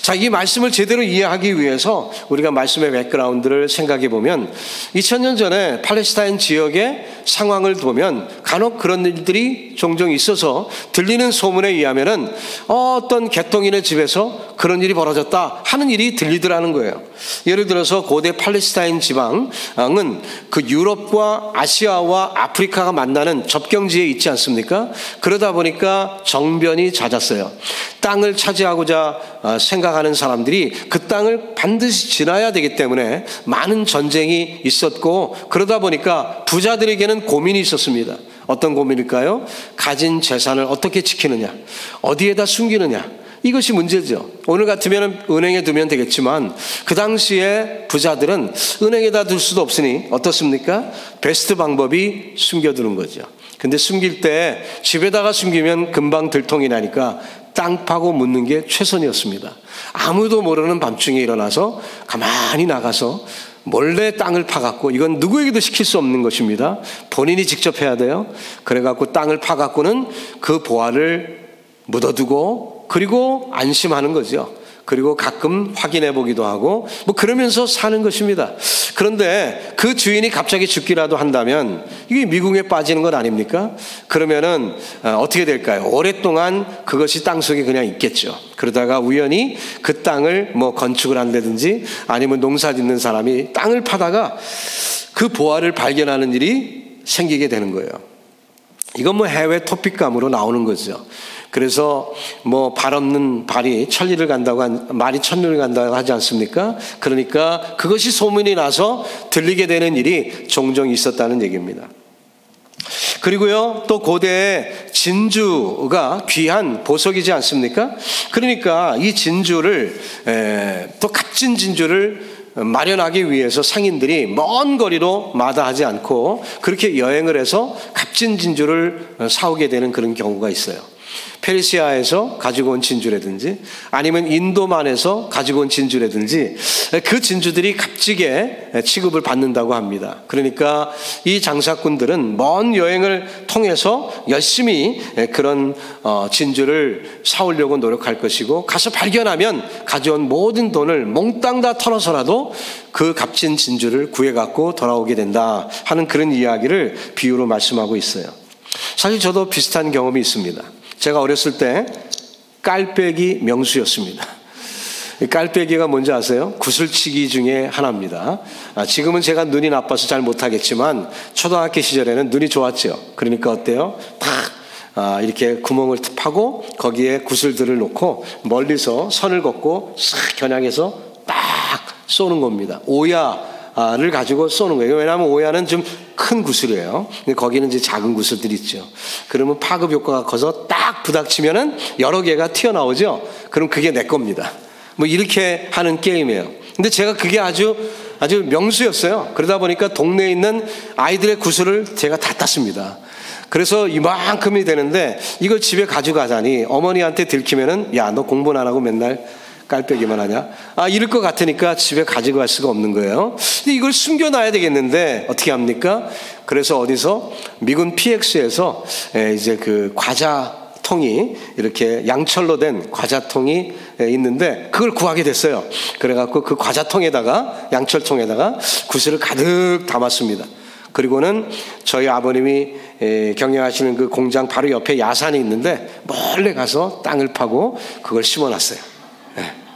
자, 이 말씀을 제대로 이해하기 위해서 우리가 말씀의 백그라운드를 생각해 보면 2000년 전에 팔레스타인 지역의 상황을 보면 간혹 그런 일들이 종종 있어서 들리는 소문에 의하면은 어떤 개통인의 집에서 그런 일이 벌어졌다 하는 일이 들리더라는 거예요. 예를 들어서 고대 팔레스타인 지방은 그 유럽과 아시아와 아프리카가 만나는 접경지에 있지 않습니까? 그러다 보니까 정변이 잦았어요. 땅을 차지하고자 생각하는 사람들이 그 땅을 반드시 지나야 되기 때문에 많은 전쟁이 있었고, 그러다 보니까 부자들에게는 고민이 있었습니다. 어떤 고민일까요? 가진 재산을 어떻게 지키느냐, 어디에다 숨기느냐, 이것이 문제죠. 오늘 같으면 은행에 두면 되겠지만 그 당시에 부자들은 은행에다 둘 수도 없으니 어떻습니까? 베스트 방법이 숨겨두는 거죠. 근데 숨길 때 집에다가 숨기면 금방 들통이 나니까 땅 파고 묻는 게 최선이었습니다. 아무도 모르는 밤중에 일어나서 가만히 나가서 몰래 땅을 파갖고, 이건 누구에게도 시킬 수 없는 것입니다. 본인이 직접 해야 돼요. 그래갖고 땅을 파갖고는 그 보화를 묻어두고 그리고 안심하는 거죠. 그리고 가끔 확인해 보기도 하고 뭐 그러면서 사는 것입니다. 그런데 그 주인이 갑자기 죽기라도 한다면 이게 미궁에 빠지는 것 아닙니까? 그러면은 어떻게 될까요? 오랫동안 그것이 땅속에 그냥 있겠죠. 그러다가 우연히 그 땅을 뭐 건축을 한다든지 아니면 농사 짓는 사람이 땅을 파다가 그 보화를 발견하는 일이 생기게 되는 거예요. 이건 뭐 해외 토픽감으로 나오는 거죠. 그래서 뭐 발 없는 발이 천리를 간다고 말이 천리를 간다고 하지 않습니까? 그러니까 그것이 소문이 나서 들리게 되는 일이 종종 있었다는 얘기입니다. 그리고요, 또 고대에 진주가 귀한 보석이지 않습니까? 그러니까 이 진주를 또 값진 진주를 마련하기 위해서 상인들이 먼 거리로 마다하지 않고 그렇게 여행을 해서 값진 진주를 사오게 되는 그런 경우가 있어요. 페르시아에서 가지고 온 진주라든지 아니면 인도만에서 가지고 온 진주라든지 그 진주들이 값지게 취급을 받는다고 합니다. 그러니까 이 장사꾼들은 먼 여행을 통해서 열심히 그런 진주를 사오려고 노력할 것이고, 가서 발견하면 가져온 모든 돈을 몽땅 다 털어서라도 그 값진 진주를 구해갖고 돌아오게 된다 하는 그런 이야기를 비유로 말씀하고 있어요. 사실 저도 비슷한 경험이 있습니다. 제가 어렸을 때 깔빼기 명수였습니다. 깔빼기가 뭔지 아세요? 구슬치기 중에 하나입니다. 지금은 제가 눈이 나빠서 잘 못하겠지만 초등학교 시절에는 눈이 좋았죠. 그러니까 어때요? 다 이렇게 구멍을 파고 거기에 구슬들을 놓고 멀리서 선을 걷고 싹 겨냥해서 딱 쏘는 겁니다. 오야를 가지고 쏘는 거예요. 왜냐하면 오야는 좀 큰 구슬이에요. 근데 거기는 이제 작은 구슬들이 있죠. 그러면 파급 효과가 커서 딱 부닥치면은 여러 개가 튀어나오죠. 그럼 그게 내 겁니다. 뭐 이렇게 하는 게임이에요. 근데 제가 그게 아주 명수였어요. 그러다 보니까 동네에 있는 아이들의 구슬을 제가 다 땄습니다. 그래서 이만큼이 되는데 이걸 집에 가져가자니 어머니한테 들키면은 야, 너 공부는 안 하고 맨날 깔빼기만 하냐? 이럴 것 같으니까 집에 가지고 갈 수가 없는 거예요. 근데 이걸 숨겨놔야 되겠는데 어떻게 합니까? 그래서 어디서 미군 PX에서 이제 그 과자통이 이렇게 양철로 된 과자통이 있는데 그걸 구하게 됐어요. 그래갖고 그 과자통에다가 양철통에다가 구슬을 가득 담았습니다. 그리고는 저희 아버님이 경영하시는 그 공장 바로 옆에 야산이 있는데 몰래 가서 땅을 파고 그걸 심어놨어요.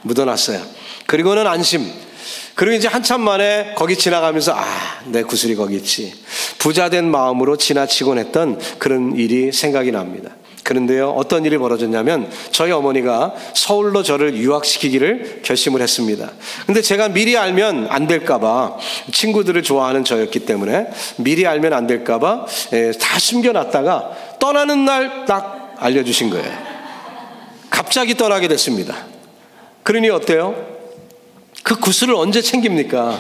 묻어놨어요. 그리고는 안심. 그리고 이제 한참 만에 거기 지나가면서 내 구슬이 거기 있지. 부자된 마음으로 지나치곤 했던 그런 일이 생각이 납니다. 그런데요, 어떤 일이 벌어졌냐면 저희 어머니가 서울로 저를 유학시키기를 결심을 했습니다. 근데 제가 미리 알면 안 될까봐, 친구들을 좋아하는 저였기 때문에 미리 알면 안 될까봐 다 숨겨놨다가 떠나는 날 딱 알려주신 거예요. 갑자기 떠나게 됐습니다. 그러니 어때요? 그 구슬을 언제 챙깁니까?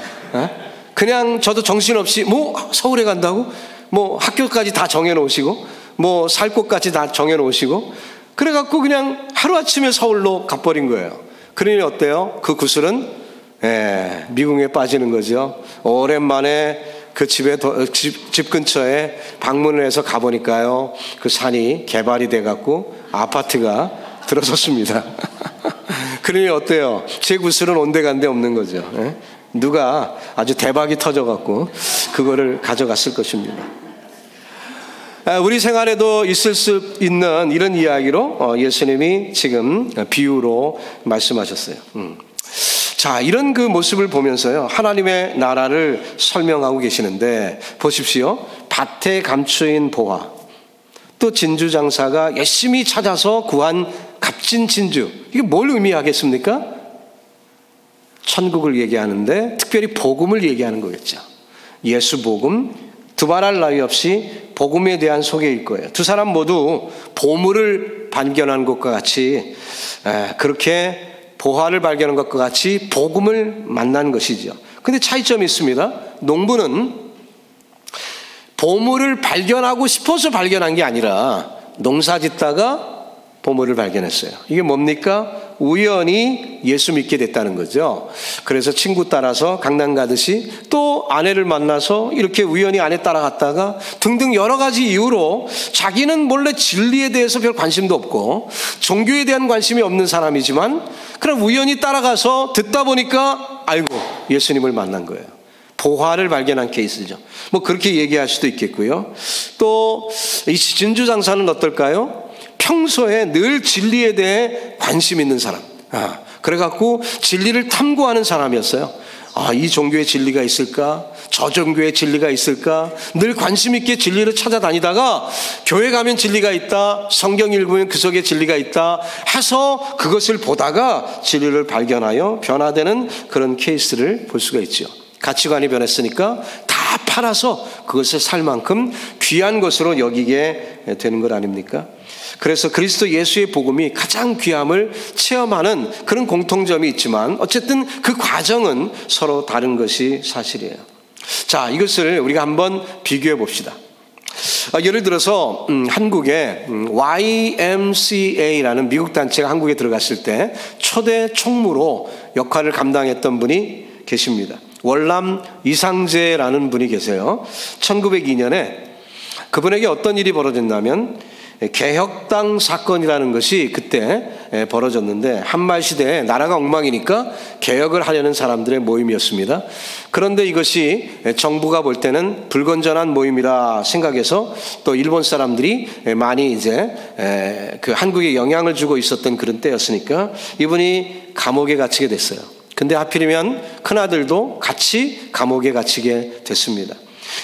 그냥 저도 정신없이 서울에 간다고? 학교까지 다 정해놓으시고 살 곳까지 다 정해놓으시고 그래갖고 그냥 하루아침에 서울로 가버린 거예요. 그러니 어때요? 그 구슬은 미궁에 빠지는 거죠. 오랜만에 그 집 근처에 방문을 해서 가보니까요, 그 산이 개발이 돼갖고 아파트가 들어섰습니다. 그러니 어때요? 제 구슬은 온데간데 없는 거죠. 누가 아주 대박이 터져갖고 그거를 가져갔을 것입니다. 우리 생활에도 있을 수 있는 이런 이야기로 예수님이 지금 비유로 말씀하셨어요. 자, 이런 그 모습을 보면서요, 하나님의 나라를 설명하고 계시는데 보십시오. 밭에 감추인 보화, 또 진주장사가 열심히 찾아서 구한 값진 진주, 이게 뭘 의미하겠습니까? 천국을 얘기하는데 특별히 복음을 얘기하는 거겠죠. 예수 복음, 두말할 나위 없이 복음에 대한 소개일 거예요. 두 사람 모두 보물을 발견한 것과 같이 그렇게 보화를 발견한 것과 같이 복음을 만난 것이죠. 근데 차이점이 있습니다. 농부는 보물을 발견하고 싶어서 발견한 게 아니라 농사 짓다가 보물을 발견했어요. 이게 뭡니까? 우연히 예수 믿게 됐다는 거죠. 그래서 친구 따라서 강남 가듯이 또 아내를 만나서 이렇게 우연히 아내 따라갔다가 등등 여러 가지 이유로 자기는 몰래 진리에 대해서 별 관심도 없고 종교에 대한 관심이 없는 사람이지만 그럼 우연히 따라가서 듣다 보니까 아이고 예수님을 만난 거예요. 보화를 발견한 케이스죠. 그렇게 얘기할 수도 있겠고요. 또 이 진주장사는 어떨까요? 평소에 늘 진리에 대해 관심 있는 사람. 그래갖고 진리를 탐구하는 사람이었어요. 이 종교에 진리가 있을까? 저 종교에 진리가 있을까? 늘 관심 있게 진리를 찾아다니다가 교회 가면 진리가 있다, 성경 읽으면 그 속에 진리가 있다 해서 그것을 보다가 진리를 발견하여 변화되는 그런 케이스를 볼 수가 있죠. 가치관이 변했으니까 다 팔아서 그것을 살 만큼 귀한 것으로 여기게 되는 것 아닙니까? 그래서 그리스도 예수의 복음이 가장 귀함을 체험하는 그런 공통점이 있지만 어쨌든 그 과정은 서로 다른 것이 사실이에요. 자, 이것을 우리가 한번 비교해 봅시다. 예를 들어서 한국에 YMCA라는 미국 단체가 한국에 들어갔을 때 초대 총무로 역할을 감당했던 분이 계십니다. 월남 이상재라는 분이 계세요. 1902년에 그분에게 어떤 일이 벌어졌냐면 개혁당 사건이라는 것이 그때 벌어졌는데 한말 시대에 나라가 엉망이니까 개혁을 하려는 사람들의 모임이었습니다. 그런데 이것이 정부가 볼 때는 불건전한 모임이라 생각해서 또 일본 사람들이 많이 이제 그 한국에 영향을 주고 있었던 그런 때였으니까 이분이 감옥에 갇히게 됐어요. 근데 하필이면 큰아들도 같이 감옥에 갇히게 됐습니다.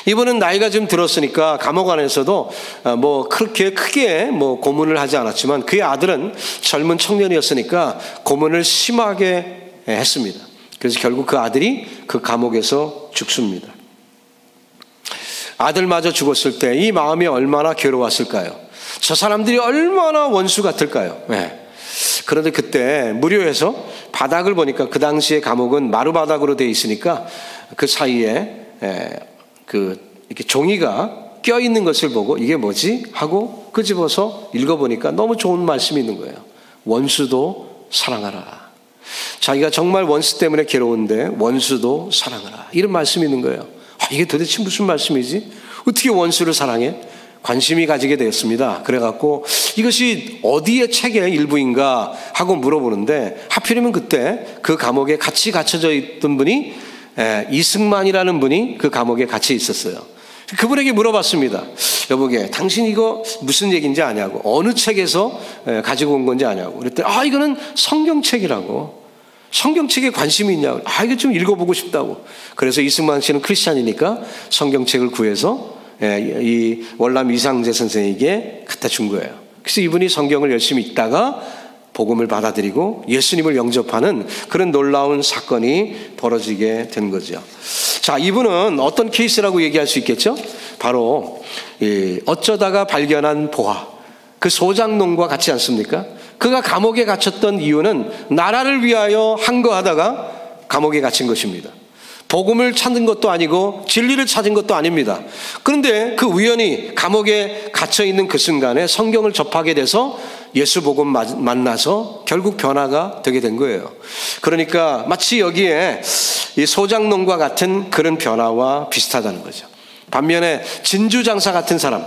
이분은 나이가 좀 들었으니까 감옥 안에서도 뭐 그렇게 크게 뭐 고문을 하지 않았지만 그의 아들은 젊은 청년이었으니까 고문을 심하게 했습니다. 그래서 결국 그 아들이 그 감옥에서 죽습니다. 아들마저 죽었을 때 이 마음이 얼마나 괴로웠을까요? 저 사람들이 얼마나 원수 같을까요? 그런데 그때 무료해서 바닥을 보니까 그 당시에 감옥은 마루바닥으로 되어 있으니까 그 사이에 이렇게 종이가 껴 있는 것을 보고 이게 뭐지? 하고 끄집어서 읽어보니까 너무 좋은 말씀이 있는 거예요. 원수도 사랑하라. 자기가 정말 원수 때문에 괴로운데 원수도 사랑하라. 이런 말씀이 있는 거예요. 이게 도대체 무슨 말씀이지? 어떻게 원수를 사랑해? 관심이 가지게 되었습니다. 그래갖고 이것이 어디의 책의 일부인가 하고 물어보는데 하필이면 그때 그 감옥에 같이 갇혀져 있던 분이 이승만이라는 분이 그 감옥에 같이 있었어요. 그분에게 물어봤습니다. 여보게, 당신 이거 무슨 얘기인지 아냐고, 어느 책에서 가지고 온 건지 아냐고. 그랬더니 이거는 성경책이라고. 성경책에 관심이 있냐고. 이거 좀 읽어보고 싶다고. 그래서 이승만 씨는 크리스찬이니까 성경책을 구해서 이 월남 이상재 선생에게 갖다 준 거예요. 그래서 이분이 성경을 열심히 읽다가 복음을 받아들이고 예수님을 영접하는 그런 놀라운 사건이 벌어지게 된 거죠. 자, 이분은 어떤 케이스라고 얘기할 수 있겠죠? 바로 어쩌다가 발견한 보화, 그 소장농과 같지 않습니까? 그가 감옥에 갇혔던 이유는 나라를 위하여 항거하다가 감옥에 갇힌 것입니다. 복음을 찾는 것도 아니고 진리를 찾은 것도 아닙니다. 그런데 그 우연히 감옥에 갇혀있는 그 순간에 성경을 접하게 돼서 예수 복음 만나서 결국 변화가 되게 된 거예요. 그러니까 마치 여기에 이 소장농과 같은 그런 변화와 비슷하다는 거죠. 반면에 진주장사 같은 사람,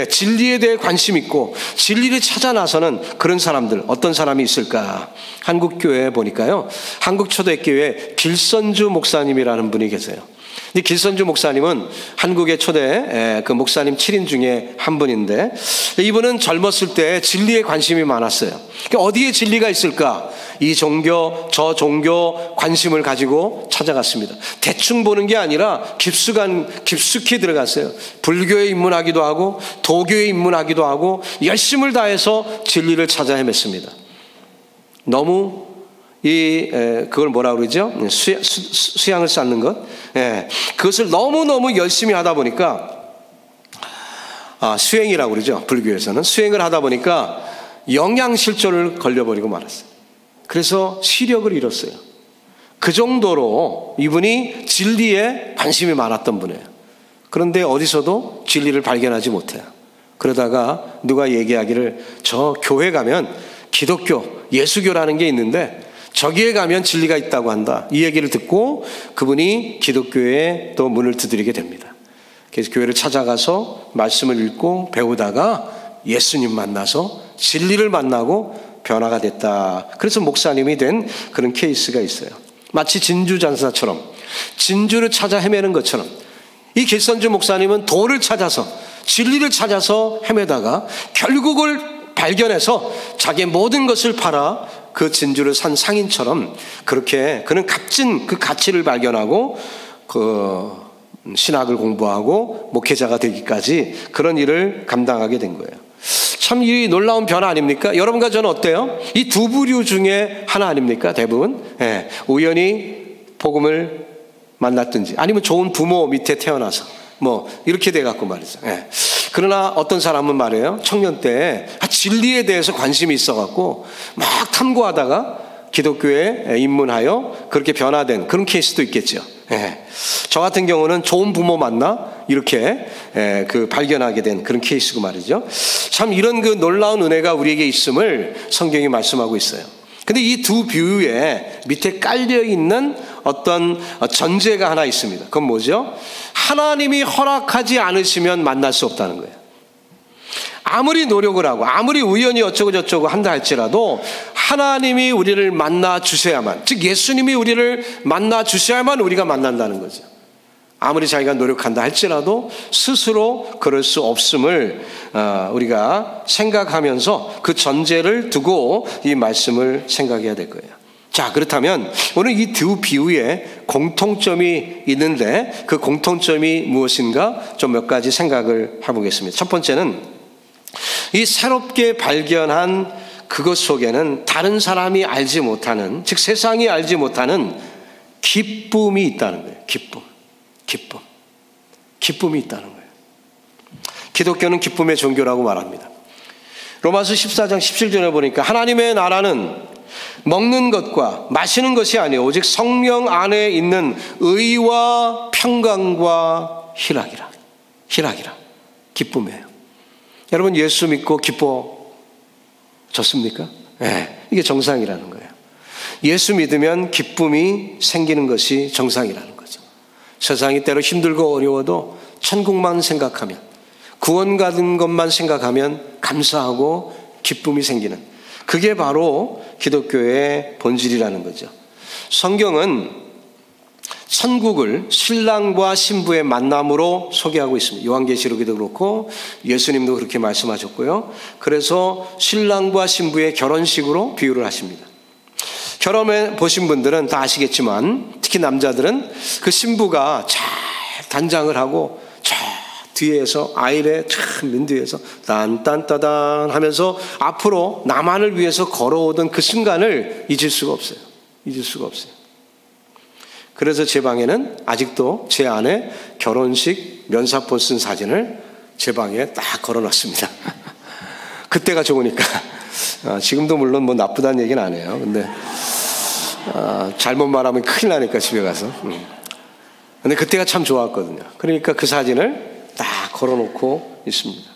진리에 대해 관심 있고 진리를 찾아 나서는 그런 사람들, 어떤 사람이 있을까? 한국교회에 보니까요, 한국초대교회 길선주 목사님이라는 분이 계세요. 이 길선주 목사님은 한국의 초대 그 목사님 7인 중에 한 분인데, 이분은 젊었을 때 진리에 관심이 많았어요. 어디에 진리가 있을까? 이 종교 저 종교 관심을 가지고 찾아갔습니다. 대충 보는 게 아니라 깊숙이 들어갔어요. 불교에 입문하기도 하고 도교에 입문하기도 하고 열심을 다해서 진리를 찾아 헤맸습니다. 너무 그걸 뭐라 그러죠? 수양을 쌓는 것. 그것을 너무너무 열심히 하다 보니까, 수행이라고 그러죠. 불교에서는. 수행을 하다 보니까 영양실조를 걸려버리고 말았어요. 그래서 시력을 잃었어요. 그 정도로 이분이 진리에 관심이 많았던 분이에요. 그런데 어디서도 진리를 발견하지 못해요. 그러다가 누가 얘기하기를, 저 교회 가면 기독교, 예수교라는 게 있는데 저기에 가면 진리가 있다고 한다. 이 얘기를 듣고 그분이 기독교에 또 문을 두드리게 됩니다. 그래서 교회를 찾아가서 말씀을 읽고 배우다가 예수님 만나서 진리를 만나고 변화가 됐다. 그래서 목사님이 된 그런 케이스가 있어요. 마치 진주장사처럼 진주를 찾아 헤매는 것처럼 이 길선주 목사님은 도를 찾아서 진리를 찾아서 헤매다가 결국을 발견해서 자기의 모든 것을 팔아 그 진주를 산 상인처럼 그렇게 그는 값진 그 가치를 발견하고 그 신학을 공부하고 목회자가 되기까지 그런 일을 감당하게 된 거예요. 참 이 놀라운 변화 아닙니까? 여러분과 저는 어때요? 이 두 부류 중에 하나 아닙니까? 대부분 우연히 복음을 만났든지 아니면 좋은 부모 밑에 태어나서 뭐 이렇게 돼갖고 말이죠. 그러나 어떤 사람은 말이에요, 청년 때 진리에 대해서 관심이 있어갖고 막 탐구하다가 기독교에 입문하여 그렇게 변화된 그런 케이스도 있겠죠. 저 같은 경우는 좋은 부모 만나 이렇게 발견하게 된 그런 케이스고 말이죠. 참 이런 그 놀라운 은혜가 우리에게 있음을 성경이 말씀하고 있어요. 근데 이 두 뷰에 밑에 깔려있는 어떤 전제가 하나 있습니다. 그건 뭐죠? 하나님이 허락하지 않으시면 만날 수 없다는 거예요. 아무리 노력을 하고 아무리 우연히 어쩌고 저쩌고 한다 할지라도 하나님이 우리를 만나 주셔야만, 즉 예수님이 우리를 만나 주셔야만 우리가 만난다는 거죠. 아무리 자기가 노력한다 할지라도 스스로 그럴 수 없음을 우리가 생각하면서 그 전제를 두고 이 말씀을 생각해야 될 거예요. 자, 그렇다면 오늘 이 두 비유에 공통점이 있는데 그 공통점이 무엇인가 좀 몇 가지 생각을 해보겠습니다. 첫 번째는 이 새롭게 발견한 그것 속에는 다른 사람이 알지 못하는, 즉 세상이 알지 못하는 기쁨이 있다는 거예요. 기쁨이 있다는 거예요. 기독교는 기쁨의 종교라고 말합니다. 로마서 14장 17절에 보니까 하나님의 나라는 먹는 것과 마시는 것이 아니요 오직 성령 안에 있는 의와 평강과 희락이라. 기쁨이에요. 여러분 예수 믿고 기뻐졌습니까? 네, 이게 정상이라는 거예요. 예수 믿으면 기쁨이 생기는 것이 정상이라는 거죠. 세상이 때로 힘들고 어려워도 천국만 생각하면, 구원 받은 것만 생각하면 감사하고 기쁨이 생기는, 그게 바로 기독교의 본질이라는 거죠. 성경은 천국을 신랑과 신부의 만남으로 소개하고 있습니다. 요한계시록에도 그렇고 예수님도 그렇게 말씀하셨고요. 그래서 신랑과 신부의 결혼식으로 비유를 하십니다. 결혼해 보신 분들은 다 아시겠지만 특히 남자들은 그 신부가 잘 단장을 하고 저 뒤에서 아이레 참 맨 뒤에서 딴딴따단 하면서 앞으로 나만을 위해서 걸어오던 그 순간을 잊을 수가 없어요. 그래서 제 방에는 아직도 제 아내 결혼식 면사포 쓴 사진을 제 방에 딱 걸어놨습니다. 그때가 좋으니까. 지금도 물론 뭐 나쁘다는 얘기는 안 해요. 근데 잘못 말하면 큰일 나니까 집에 가서. 근데 그때가 참 좋았거든요. 그러니까 그 사진을 딱 걸어놓고 있습니다.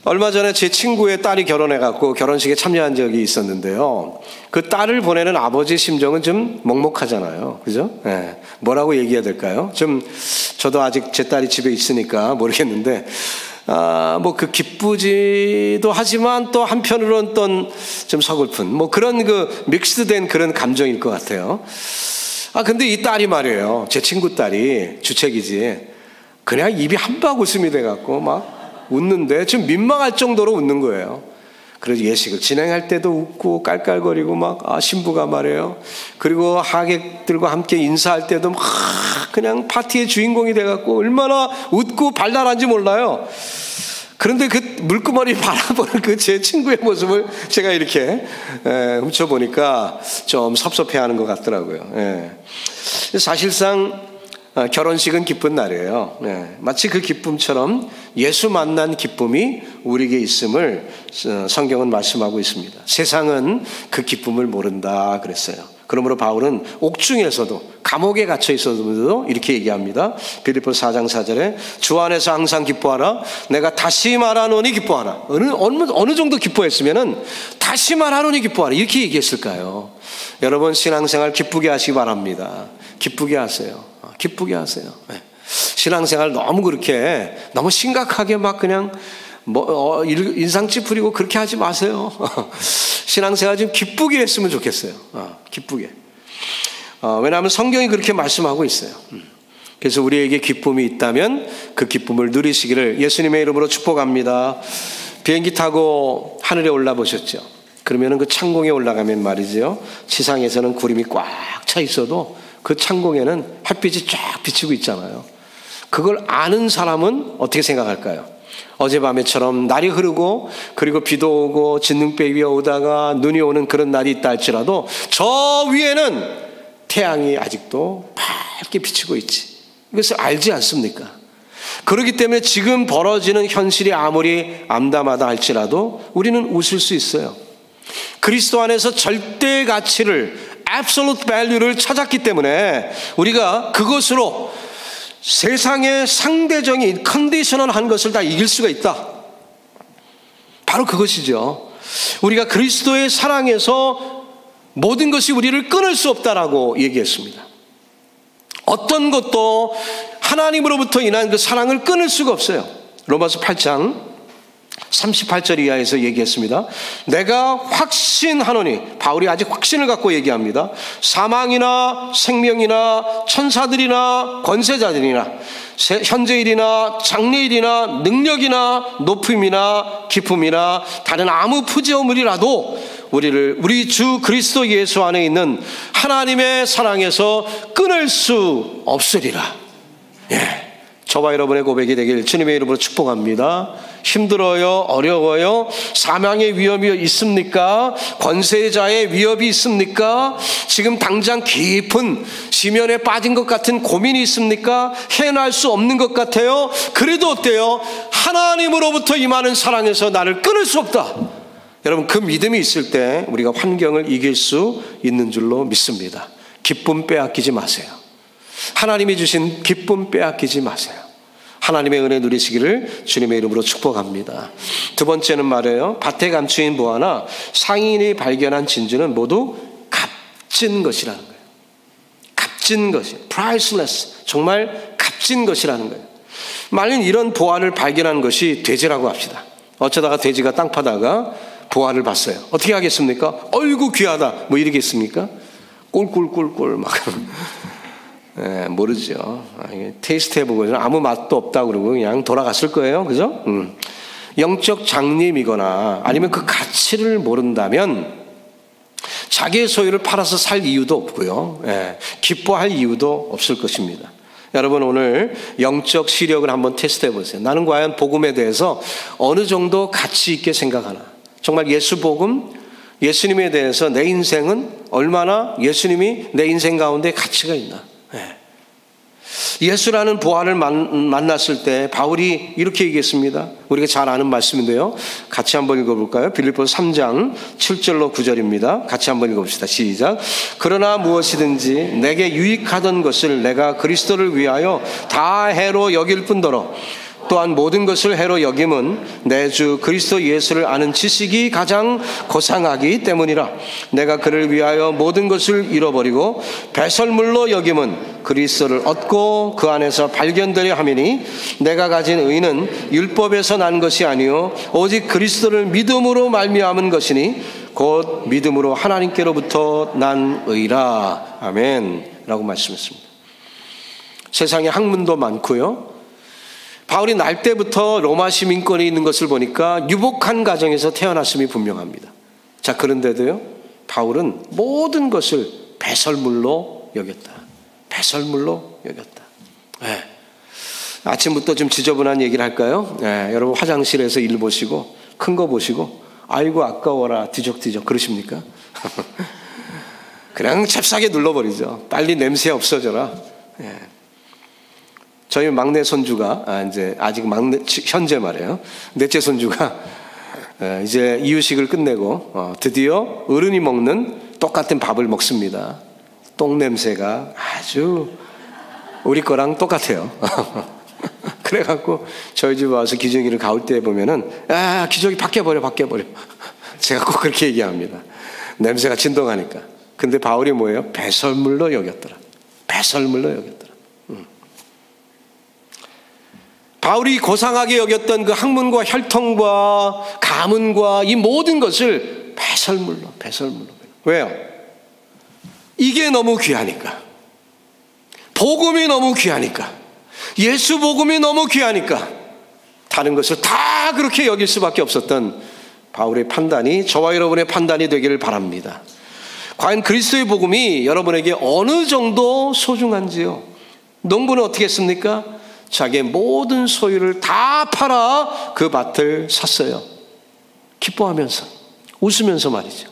얼마 전에 제 친구의 딸이 결혼해갖고 결혼식에 참여한 적이 있었는데요. 그 딸을 보내는 아버지 심정은 좀 먹먹하잖아요. 그죠? 네. 뭐라고 얘기해야 될까요? 저도 아직 제 딸이 집에 있으니까 모르겠는데, 뭐 그 기쁘지도 하지만 또 한편으로는 또 좀 서글픈, 뭐 그런 그 믹스된 그런 감정일 것 같아요. 근데 이 딸이 말이에요. 제 친구 딸이 주책이지. 그냥 입이 한박 웃음이 돼갖고 막 웃는데 좀 민망할 정도로 웃는 거예요. 그래서 예식을 진행할 때도 웃고 깔깔거리고 막 신부가 말이에요. 그리고 하객들과 함께 인사할 때도 막 그냥 파티의 주인공이 돼갖고 얼마나 웃고 발랄한지 몰라요. 그런데 그 물구머리 바라보는 그 제 친구의 모습을 제가 이렇게 훔쳐보니까 좀 섭섭해하는 것 같더라고요. 사실상 결혼식은 기쁜 날이에요. 마치 그 기쁨처럼 예수 만난 기쁨이 우리에게 있음을 성경은 말씀하고 있습니다. 세상은 그 기쁨을 모른다 그랬어요. 그러므로 바울은 옥중에서도 감옥에 갇혀 있어도 이렇게 얘기합니다. 빌립보서 4장 4절에 주 안에서 항상 기뻐하라. 내가 다시 말하노니 기뻐하라. 어느 정도 기뻐했으면은 다시 말하노니 기뻐하라 이렇게 얘기했을까요? 여러분 신앙생활 기쁘게 하시기 바랍니다. 기쁘게 하세요. 신앙생활 너무 심각하게 막 그냥 인상 찌푸리고 그렇게 하지 마세요. 신앙생활 좀 기쁘게 했으면 좋겠어요. 기쁘게. 왜냐하면 성경이 그렇게 말씀하고 있어요. 그래서 우리에게 기쁨이 있다면 그 기쁨을 누리시기를 예수님의 이름으로 축복합니다. 비행기 타고 하늘에 올라보셨죠? 그러면 그 창공에 올라가면 말이죠. 지상에서는 구름이 꽉 차 있어도 그 창공에는 햇빛이 쫙 비치고 있잖아요. 그걸 아는 사람은 어떻게 생각할까요? 어젯밤에처럼 날이 흐르고 그리고 비도 오고 진눈깨 오다가 눈이 오는 그런 날이 있다 할지라도 저 위에는 태양이 아직도 밝게 비치고 있지. 이것을 알지 않습니까? 그렇기 때문에 지금 벌어지는 현실이 아무리 암담하다 할지라도 우리는 웃을 수 있어요. 그리스도 안에서 절대 가치를 absolute value를 찾았기 때문에 우리가 그것으로 세상의 상대적인 컨디셔널한 것을 다 이길 수가 있다. 바로 그것이죠. 우리가 그리스도의 사랑에서 모든 것이 우리를 끊을 수 없다라고 얘기했습니다. 어떤 것도 하나님으로부터 인한 그 사랑을 끊을 수가 없어요. 로마서 8장 38절 이하에서 얘기했습니다. 내가 확신하노니, 바울이 아직 확신을 갖고 얘기합니다. 사망이나 생명이나 천사들이나 권세자들이나 현재일이나 장래일이나 능력이나 높음이나 깊음이나 다른 아무 푸지어물이라도 우리를 우리 주 그리스도 예수 안에 있는 하나님의 사랑에서 끊을 수 없으리라. 예. 저와 여러분의 고백이 되길 주님의 이름으로 축복합니다. 힘들어요? 어려워요? 사망의 위협이 있습니까? 권세자의 위협이 있습니까? 지금 당장 깊은 심연에 빠진 것 같은 고민이 있습니까? 해낼 수 없는 것 같아요? 그래도 어때요? 하나님으로부터 임하는 사랑에서 나를 끊을 수 없다. 여러분, 그 믿음이 있을 때 우리가 환경을 이길 수 있는 줄로 믿습니다. 기쁨 빼앗기지 마세요. 하나님이 주신 기쁨 빼앗기지 마세요. 하나님의 은혜 누리시기를 주님의 이름으로 축복합니다. 두 번째는 말이에요. 밭에 감추인 무화나 상인이 발견한 진주는 모두 값진 것이라는 거예요. 값진 것이, priceless, 정말 값진 것이라는 거예요. 만일 이런 보화를 발견한 것이 돼지라고 합시다. 어쩌다가 돼지가 땅 파다가 보화를 봤어요. 어떻게 하겠습니까? 어이구 귀하다 뭐 이러겠습니까? 꿀꿀꿀꿀 막 모르죠. 테이스트 해보고 아무 맛도 없다 그러고 그냥 돌아갔을 거예요. 그죠? 영적 장님이거나 아니면 그 가치를 모른다면 자기의 소유를 팔아서 살 이유도 없고요. 기뻐할 이유도 없을 것입니다. 여러분, 오늘 영적 시력을 한번 테스트 해보세요. 나는 과연 복음에 대해서 어느 정도 가치 있게 생각하나? 정말 예수 복음, 예수님에 대해서 내 인생은 얼마나 예수님이 내 인생 가운데 가치가 있나? 예수라는 보화를 만났을 때 바울이 이렇게 얘기했습니다. 우리가 잘 아는 말씀인데요. 같이 한번 읽어볼까요? 빌립보서 3장 7절로 9절입니다. 같이 한번 읽어봅시다. 시작. 그러나 무엇이든지 내게 유익하던 것을 내가 그리스도를 위하여 다 해로 여길 뿐더러 또한 모든 것을 해로 여김은 내 주 그리스도 예수를 아는 지식이 가장 고상하기 때문이라. 내가 그를 위하여 모든 것을 잃어버리고 배설물로 여김은 그리스도를 얻고 그 안에서 발견되려 함이니 내가 가진 의는 율법에서 난 것이 아니요 오직 그리스도를 믿음으로 말미암은 것이니 곧 믿음으로 하나님께로부터 난 의라. 아멘 라고 말씀했습니다. 세상에 학문도 많고요, 바울이 날 때부터 로마 시민권이 있는 것을 보니까 유복한 가정에서 태어났음이 분명합니다. 자, 그런데도요, 바울은 모든 것을 배설물로 여겼다. 배설물로 여겼다. 아침부터 좀 지저분한 얘기를 할까요? 여러분 화장실에서 일 보시고 큰 거 보시고 아이고 아까워라 뒤적뒤적 그러십니까? 그냥 잽싸게 눌러버리죠. 빨리 냄새 없어져라. 저희 막내 손주가 이제 아직 현재 말이에요. 넷째 손주가 이제 이유식을 끝내고 드디어 어른이 먹는 똑같은 밥을 먹습니다. 똥 냄새가 아주 우리 거랑 똑같아요. 그래갖고 저희 집 와서 기저귀를 가을 때 보면은 기저귀 밖에 버려. 제가 꼭 그렇게 얘기합니다. 냄새가 진동하니까. 근데 바울이 뭐예요? 배설물로 여겼더라. 배설물로 여겼더라. 바울이 고상하게 여겼던 그 학문과 혈통과 가문과 이 모든 것을 배설물로. 왜요? 이게 너무 귀하니까. 복음이 너무 귀하니까. 예수 복음이 너무 귀하니까. 다른 것을 다 그렇게 여길 수밖에 없었던 바울의 판단이 저와 여러분의 판단이 되기를 바랍니다. 과연 그리스도의 복음이 여러분에게 어느 정도 소중한지요? 농부는 어떻게 했습니까? 자기의 모든 소유를 다 팔아 그 밭을 샀어요. 기뻐하면서, 웃으면서 말이죠.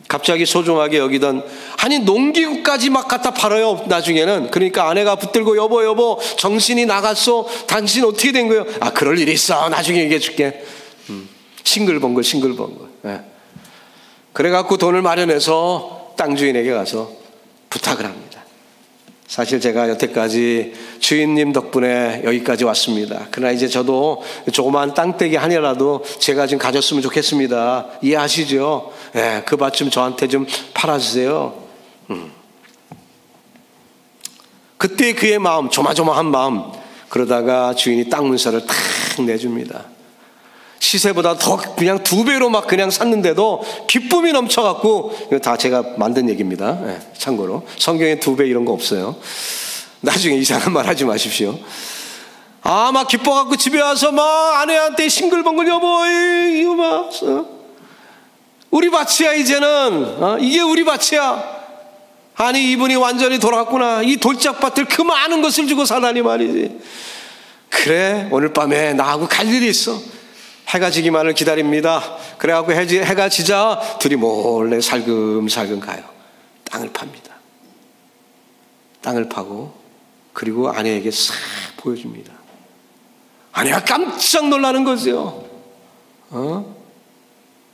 갑자기 소중하게 여기던, 아니 농기구까지 막 갖다 팔아요 나중에는. 그러니까 아내가 붙들고 여보 정신이 나갔어. 당신 어떻게 된 거예요? 그럴 일이 있어. 나중에 얘기해 줄게. 싱글벙글. 그래갖고 돈을 마련해서 땅 주인에게 가서 부탁을 합니다. 사실 제가 여태까지 주인님 덕분에 여기까지 왔습니다. 그러나 이제 저도 조그만 땅떼기 하나라도 제가 좀 가졌으면 좋겠습니다. 이해하시죠? 그 밭 좀 저한테 좀 팔아주세요. 그때 그의 마음, 조마조마한 마음. 그러다가 주인이 땅 문서를 탁 내줍니다. 시세보다 더 그냥 2배로 막 그냥 샀는데도 기쁨이 넘쳐갖고, 이거 다 제가 만든 얘기입니다. 참고로 성경에 2배 이런 거 없어요. 나중에 이상한 말 하지 마십시오. 막 기뻐갖고 집에 와서 막 아내한테 싱글벙글 여보 이거 막 우리 밭이야 이제는. 이게 우리 밭이야. 아니 이분이 완전히 돌아왔구나. 이 돌짝밭을 그 많은 것을 주고 사다니 말이지. 그래 오늘 밤에 나하고 갈 일이 있어. 해가 지기만을 기다립니다. 그래갖고 해가 지자 둘이 몰래 살금살금 가요. 땅을 팝니다. 땅을 파고 그리고 아내에게 싹 보여줍니다. 아내가 깜짝 놀라는 거죠.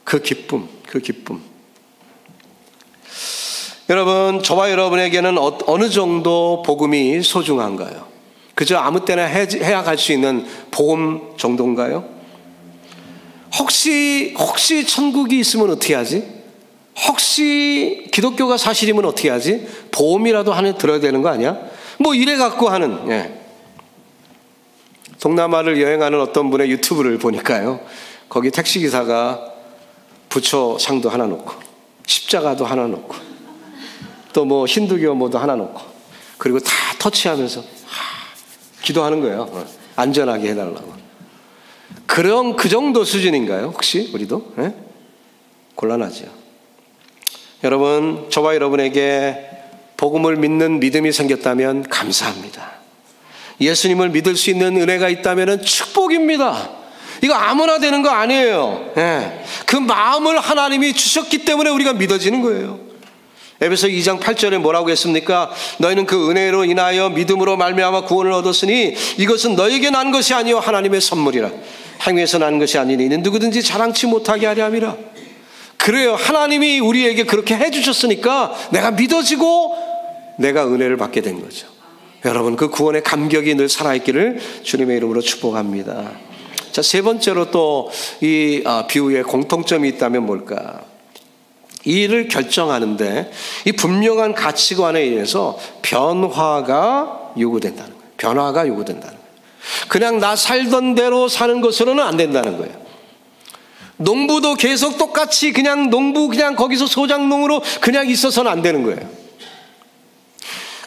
그 기쁨. 여러분, 저와 여러분에게는 어느 정도 복음이 소중한가요? 그저 아무 때나 해야 갈 수 있는 보험 정도인가요? 혹시 천국이 있으면 어떻게 하지? 혹시 기독교가 사실이면 어떻게 하지? 보험이라도 하나 들어야 되는 거 아니야? 뭐 이래 갖고 하는. 동남아를 여행하는 어떤 분의 유튜브를 보니까요, 거기 택시기사가 부처상도 하나 놓고 십자가도 하나 놓고 또 뭐 힌두교 뭐도 하나 놓고 그리고 다 터치하면서 기도하는 거예요. 안전하게 해달라고. 그런 그 정도 수준인가요? 혹시 우리도? 곤란하죠. 여러분, 저와 여러분에게 복음을 믿는 믿음이 생겼다면 감사합니다. 예수님을 믿을 수 있는 은혜가 있다면 축복입니다. 이거 아무나 되는 거 아니에요. 그 마음을 하나님이 주셨기 때문에 우리가 믿어지는 거예요. 에베소 2장 8절에 뭐라고 했습니까? 너희는 그 은혜로 인하여 믿음으로 말미암아 구원을 얻었으니 이것은 너에게 난 것이 아니요 하나님의 선물이라. 행위에서 난 것이 아니니 이는 누구든지 자랑치 못하게 하려 함이라. 그래요. 하나님이 우리에게 그렇게 해주셨으니까 내가 믿어지고 내가 은혜를 받게 된 거죠. 여러분, 그 구원의 감격이 늘 살아있기를 주님의 이름으로 축복합니다. 자, 세 번째로 또 이 비유의 공통점이 있다면 뭘까? 이 일을 결정하는데 이 분명한 가치관에 의해서 변화가 요구된다는 거예요. 변화가 요구된다는 거예요. 그냥 나 살던 대로 사는 것으로는 안 된다는 거예요. 농부도 계속 똑같이 그냥 거기서 소작농으로 그냥 있어서는 안 되는 거예요.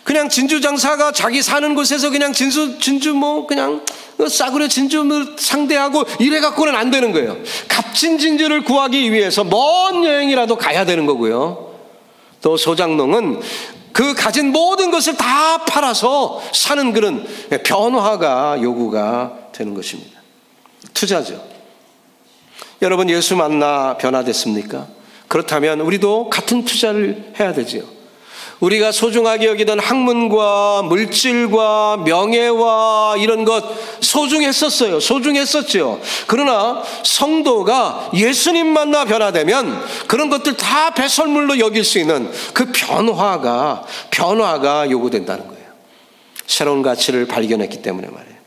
그냥 진주 장사가 자기 사는 곳에서 그냥 진주 뭐 그냥 싸구려 진주를 상대하고 이래 갖고는 안 되는 거예요. 값진 진주를 구하기 위해서 먼 여행이라도 가야 되는 거고요. 또 소작농은 그 가진 모든 것을 다 팔아서 사는 그런 변화가 요구가 되는 것입니다. 투자죠. 여러분, 예수 만나 변화됐습니까? 그렇다면 우리도 같은 투자를 해야 되지요. 우리가 소중하게 여기던 학문과 물질과 명예와 이런 것 소중했었어요. 소중했었죠. 그러나 성도가 예수님 만나 변화되면 그런 것들 다 배설물로 여길 수 있는 그 변화가 요구된다는 거예요. 새로운 가치를 발견했기 때문에 말이에요.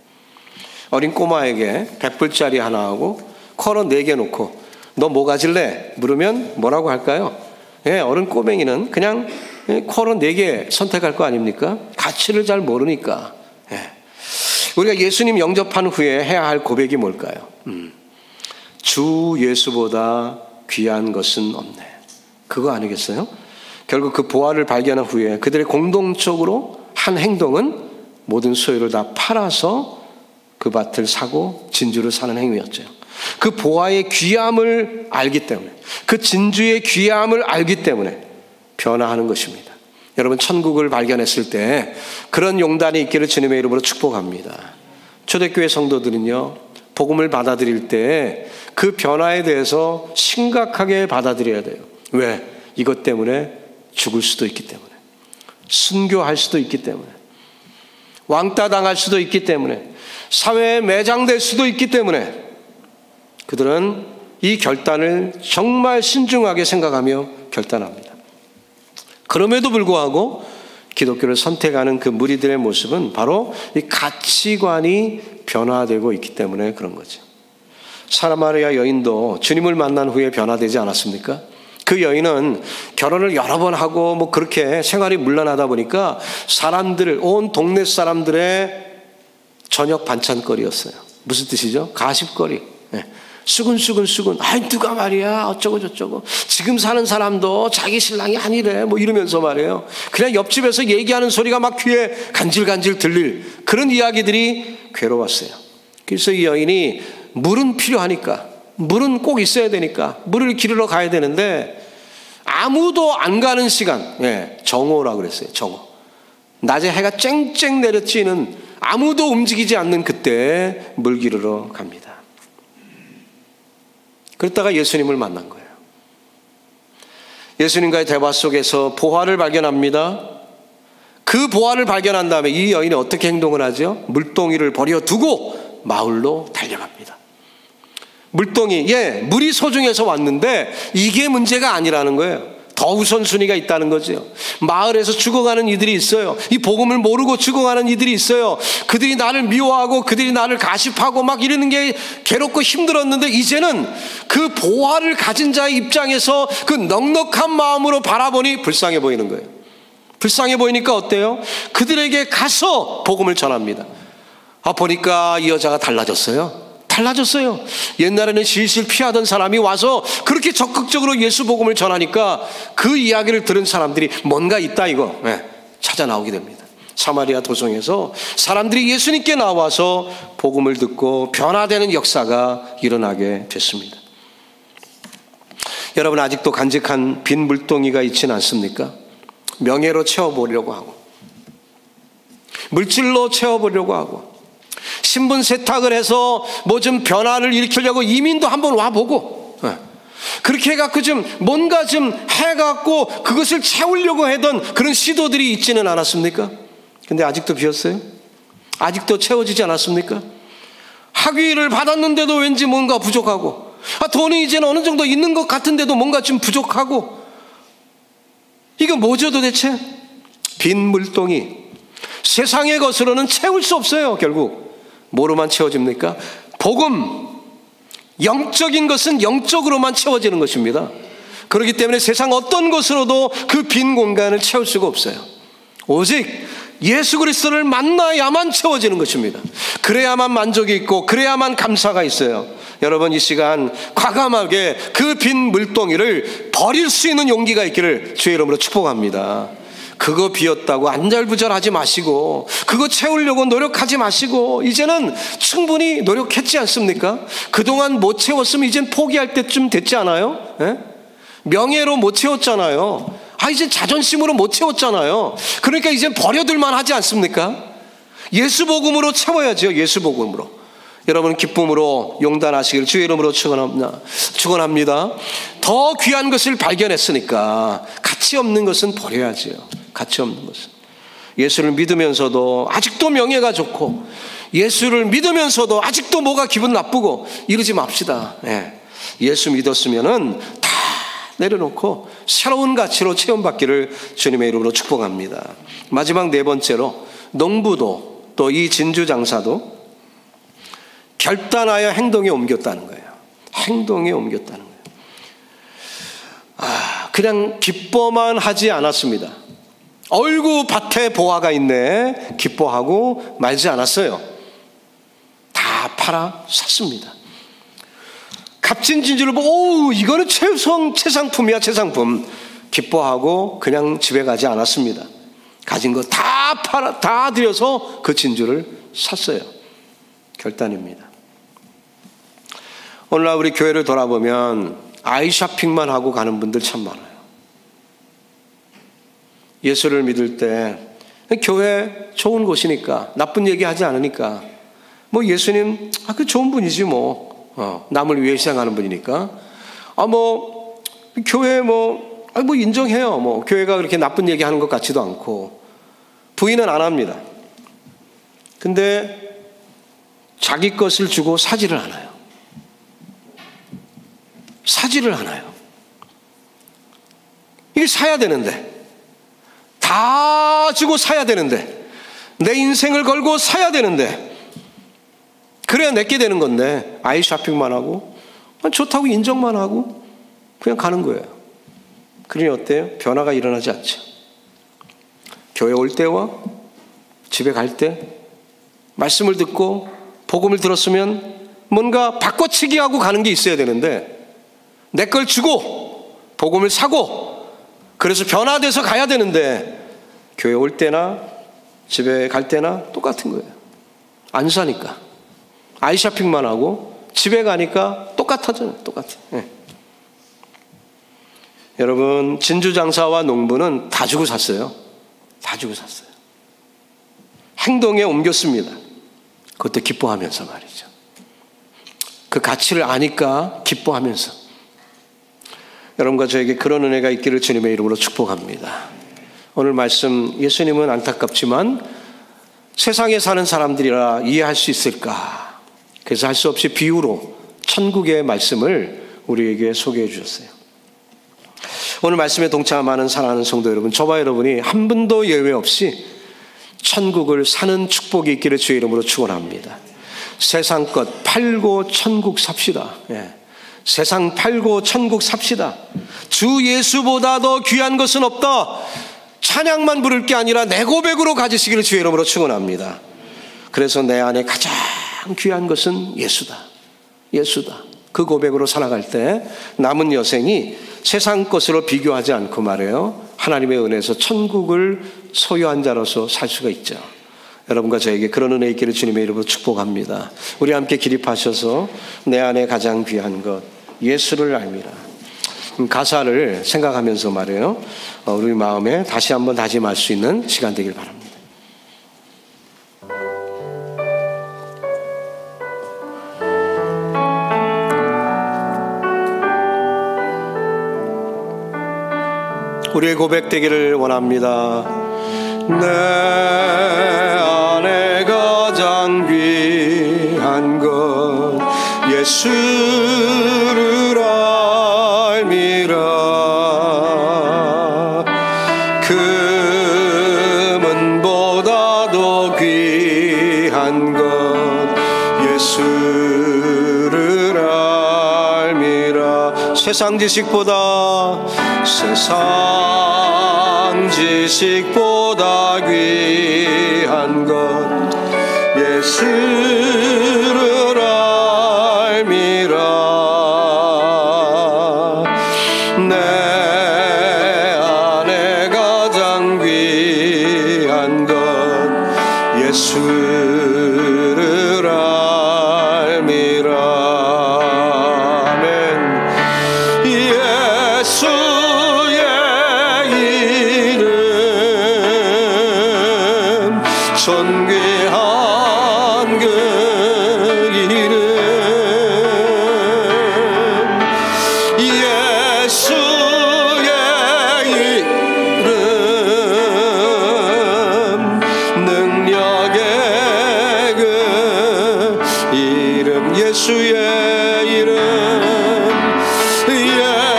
어린 꼬마에게 100불짜리 하나 하고 쿼러 4개 놓고 너 뭐 가질래? 물으면 뭐라고 할까요? 어른 꼬맹이는 그냥 쿼러 4개 선택할 거 아닙니까? 가치를 잘 모르니까. 우리가 예수님 영접한 후에 해야 할 고백이 뭘까요? 주 예수보다 귀한 것은 없네. 그거 아니겠어요? 결국 그 보화를 발견한 후에 그들의 공동적으로 한 행동은 모든 소유를 다 팔아서 그 밭을 사고 진주를 사는 행위였죠. 그 보화의 귀함을 알기 때문에, 그 진주의 귀함을 알기 때문에 변화하는 것입니다. 여러분, 천국을 발견했을 때 그런 용단이 있기를 주님의 이름으로 축복합니다. 초대교회 성도들은요, 복음을 받아들일 때 그 변화에 대해서 심각하게 받아들여야 돼요. 왜? 이것 때문에 죽을 수도 있기 때문에, 순교할 수도 있기 때문에, 왕따 당할 수도 있기 때문에, 사회에 매장될 수도 있기 때문에 그들은 이 결단을 정말 신중하게 생각하며 결단합니다. 그럼에도 불구하고 기독교를 선택하는 그 무리들의 모습은 바로 이 가치관이 변화되고 있기 때문에 그런 거죠. 사마리아 여인도 주님을 만난 후에 변화되지 않았습니까? 그 여인은 결혼을 여러 번 하고 뭐 그렇게 생활이 문란하다 보니까 온 동네 사람들의 저녁 반찬거리였어요. 무슨 뜻이죠? 가십거리. 수근수근. 아이, 누가 말이야 어쩌고 저쩌고, 지금 사는 사람도 자기 신랑이 아니래 뭐 이러면서 말이에요. 그냥 옆집에서 얘기하는 소리가 막 귀에 간질간질 들릴 그런 이야기들이 괴로웠어요. 그래서 이 여인이 물은 필요하니까 물은 꼭 있어야 되니까 물을 기르러 가야 되는데 아무도 안 가는 시간, 정오라고 그랬어요. 정오. 낮에 해가 쨍쨍 내려지는 아무도 움직이지 않는 그때 물 기르러 갑니다. 그러다가 예수님을 만난 거예요. 예수님과의 대화 속에서 보화를 발견합니다. 그 보화를 발견한 다음에 이 여인이 어떻게 행동을 하죠? 물동이를 버려두고 마을로 달려갑니다. 물동이, 물이 소중해서 왔는데 이게 문제가 아니라는 거예요. 더 우선순위가 있다는 거죠. 마을에서 죽어가는 이들이 있어요. 이 복음을 모르고 죽어가는 이들이 있어요. 그들이 나를 미워하고 그들이 나를 가십하고 막 이러는 게 괴롭고 힘들었는데 이제는 그 보화를 가진 자의 입장에서 그 넉넉한 마음으로 바라보니 불쌍해 보이는 거예요. 불쌍해 보이니까 어때요? 그들에게 가서 복음을 전합니다. 보니까 이 여자가 달라졌어요. 옛날에는 실실 피하던 사람이 와서 그렇게 적극적으로 예수 복음을 전하니까 그 이야기를 들은 사람들이 뭔가 있다 이거 찾아 나오게 됩니다. 사마리아 도성에서 사람들이 예수님께 나와서 복음을 듣고 변화되는 역사가 일어나게 됐습니다. 여러분, 아직도 간직한 빈 물동이가 있지는 않습니까? 명예로 채워보려고 하고 물질로 채워보려고 하고 신분 세탁을 해서 뭐 좀 변화를 일으키려고 이민도 한번 와보고 그렇게 해갖고 좀 뭔가 좀 해갖고 그것을 채우려고 하던 그런 시도들이 있지는 않았습니까? 근데 아직도 비었어요? 아직도 채워지지 않았습니까? 학위를 받았는데도 왠지 뭔가 부족하고 돈이 이제는 어느 정도 있는 것 같은데도 뭔가 좀 부족하고 이거 뭐죠 도대체? 빈 물동이 세상의 것으로는 채울 수 없어요. 결국 뭐로만 채워집니까? 복음, 영적인 것은 영적으로만 채워지는 것입니다. 그렇기 때문에 세상 어떤 것으로도 그 빈 공간을 채울 수가 없어요. 오직 예수 그리스도를 만나야만 채워지는 것입니다. 그래야만 만족이 있고 그래야만 감사가 있어요. 여러분, 이 시간 과감하게 그 빈 물동이를 버릴 수 있는 용기가 있기를 주의 이름으로 축복합니다. 그거 비었다고 안절부절하지 마시고 그거 채우려고 노력하지 마시고 이제는 충분히 노력했지 않습니까? 그동안 못 채웠으면 이젠 포기할 때쯤 됐지 않아요? 명예로 못 채웠잖아요. 이제 자존심으로 못 채웠잖아요. 그러니까 이젠 버려둘만 하지 않습니까? 예수 복음으로 채워야죠. 예수 복음으로. 여러분, 기쁨으로 용단하시길 주의 이름으로 축원합니다. 더 귀한 것을 발견했으니까 가치 없는 것은 버려야죠. 가치 없는 것은. 예수를 믿으면서도 아직도 명예가 좋고 예수를 믿으면서도 아직도 뭐가 기분 나쁘고 이러지 맙시다. 예수 믿었으면은 다 내려놓고 새로운 가치로 체험받기를 주님의 이름으로 축복합니다. 마지막 네 번째로 농부도 또 이 진주 장사도 결단하여 행동에 옮겼다는 거예요. 행동에 옮겼다는 거예요. 그냥 기뻐만 하지 않았습니다. 어이구 밭에 보화가 있네 기뻐하고 말지 않았어요. 다 팔아 샀습니다. 값진 진주를 보고 이거는 최상품이야 최상품 기뻐하고 그냥 집에 가지 않았습니다. 가진 거 다 들여서 그 진주를 샀어요. 결단입니다. 오늘날 우리 교회를 돌아보면 아이 쇼핑만 하고 가는 분들 참 많아요. 예수를 믿을 때 교회 좋은 곳이니까 나쁜 얘기 하지 않으니까 뭐 예수님 그 좋은 분이지 뭐 남을 위해 희생하는 분이니까 뭐 교회 뭐 인정해요. 뭐 교회가 그렇게 나쁜 얘기 하는 것 같지도 않고 부인은 안 합니다. 근데 자기 것을 주고 사지를 않아요. 사지를 않아요. 이게 사야 되는데 다 주고 사야 되는데 내 인생을 걸고 사야 되는데 그래야 내게 되는 건데 아이 쇼핑만 하고 좋다고 인정만 하고 그냥 가는 거예요. 그러니 어때요? 변화가 일어나지 않죠. 교회 올 때와 집에 갈 때 말씀을 듣고 복음을 들었으면 뭔가 바꿔치기 하고 가는 게 있어야 되는데 내 걸 주고 복음을 사고 그래서 변화돼서 가야 되는데 교회 올 때나 집에 갈 때나 똑같은 거예요. 안 사니까 아이 쇼핑만 하고 집에 가니까 똑같은 똑같아져요. 똑같아. 예. 여러분, 진주장사와 농부는 다 주고 샀어요. 다 주고 샀어요. 행동에 옮겼습니다. 그것도 기뻐하면서 말이죠. 그 가치를 아니까 기뻐하면서. 여러분과 저에게 그런 은혜가 있기를 주님의 이름으로 축복합니다. 오늘 말씀, 예수님은 안타깝지만 세상에 사는 사람들이라 이해할 수 있을까? 그래서 할 수 없이 비유로 천국의 말씀을 우리에게 소개해 주셨어요. 오늘 말씀에 동참하는 사랑하는 성도 여러분, 저와 여러분이 한 분도 예외 없이 천국을 사는 축복이 있기를 주의 이름으로 축원합니다. 세상 것 팔고 천국 삽시다. 예. 세상 팔고 천국 삽시다. 주 예수보다 더 귀한 것은 없다. 찬양만 부를 게 아니라 내 고백으로 가지시기를 주의 이름으로 축원합니다. 그래서 내 안에 가장 귀한 것은 예수다. 예수다. 그 고백으로 살아갈 때 남은 여생이 세상 것으로 비교하지 않고 말해요, 하나님의 은혜에서 천국을 소유한 자로서 살 수가 있죠. 여러분과 저에게 그런 은혜 있기를 주님의 이름으로 축복합니다. 우리 함께 기립하셔서 내 안에 가장 귀한 것 예수를 알미라. 가사를 생각하면서 말해요, 우리 마음에 다시 한번 다짐할 수 있는 시간 되길 바랍니다. 우리의 고백되기를 원합니다. 내 안에 가장 귀한 것 예수를 알미라. 금은보다도 귀한 것 예수를 알미라. 세상 지식보다 귀한 것 예수를 알미라. 내 안에 가장 귀한 것 예수를 알미라. 아멘. 예수의 이름 존귀한 그 이름 예수의 이름 능력의 그 이름 예수의 이름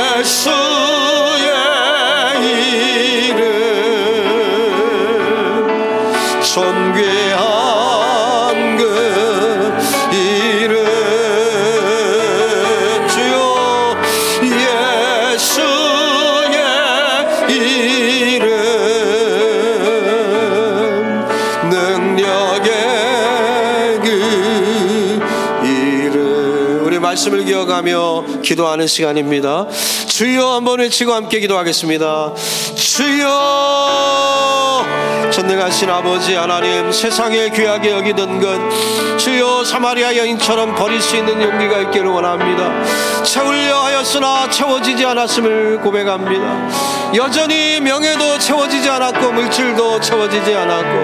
예수의 이름 존귀한 그 이름 주여 예수의 이름 능력의 그 이름. 우리 말씀을 기억하며 기도하는 시간입니다. 주여 한번 외치고 함께 기도하겠습니다. 주여, 전능하신 아버지 하나님, 세상에 귀하게 여기던 것 주여 사마리아 여인처럼 버릴 수 있는 용기가 있기를 원합니다. 채우려 하였으나 채워지지 않았음을 고백합니다. 여전히 명예도 채워지지 않았고 물질도 채워지지 않았고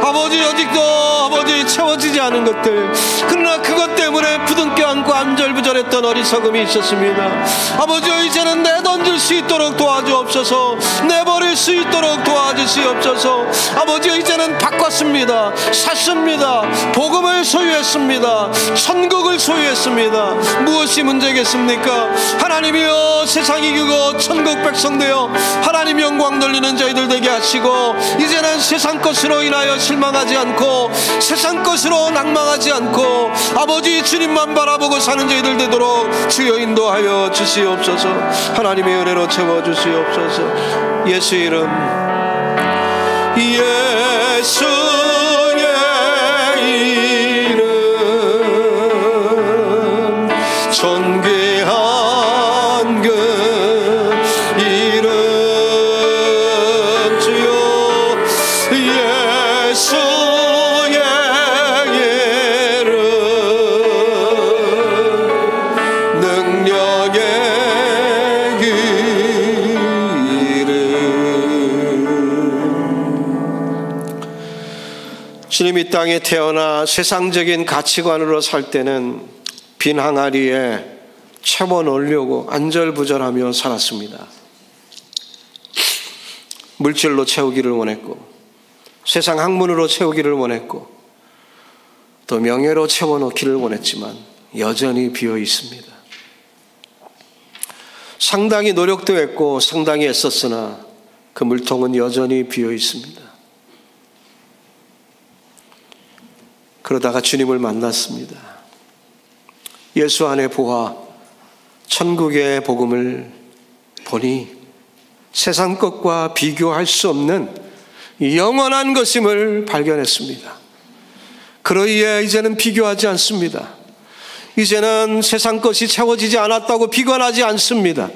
아버지 아직도 아버지 채워지지 않은 것들, 그러나 그것 때문에 부둥켜 안고 안절부절했던 어리석음이 있었습니다. 아버지 이제는 내던질 수 있도록 도와주옵소서. 내버릴 수 있도록 도와주시옵소서. 아버지 이제는 바꿨습니다. 샀습니다. 복음을 소유했습니다. 천국을 소유했습니다. 무엇이 문제겠습니까? 하나님이여, 세상 이기고 천국 백성 되어 하나님 영광 돌리는 저희들 되게 하시고, 이제는 세상 것으로 인하여 실망하지 않고 세상 것으로 낭망하지 않고 아버지 주님만 바라보고 사는 저희들 되도록 주여 인도하여 주시옵소서. 하나님의 은혜로 채워주시옵소서. 예수 이름, 예수의 이름 존귀한 그 이름 주여 예수의 이름 주님 이 땅에 태어나 세상적인 가치관으로 살 때는 빈 항아리에 채워넣으려고 안절부절하며 살았습니다. 물질로 채우기를 원했고, 세상 학문으로 채우기를 원했고, 또 명예로 채워넣기를 원했지만 여전히 비어 있습니다. 상당히 노력도 했고 상당히 애썼으나 그 물통은 여전히 비어 있습니다. 그러다가 주님을 만났습니다. 예수 안에 보아 천국의 복음을 보니 세상 것과 비교할 수 없는 영원한 것임을 발견했습니다. 그러기에 이제는 비교하지 않습니다. 이제는 세상 것이 채워지지 않았다고 비관하지 않습니다.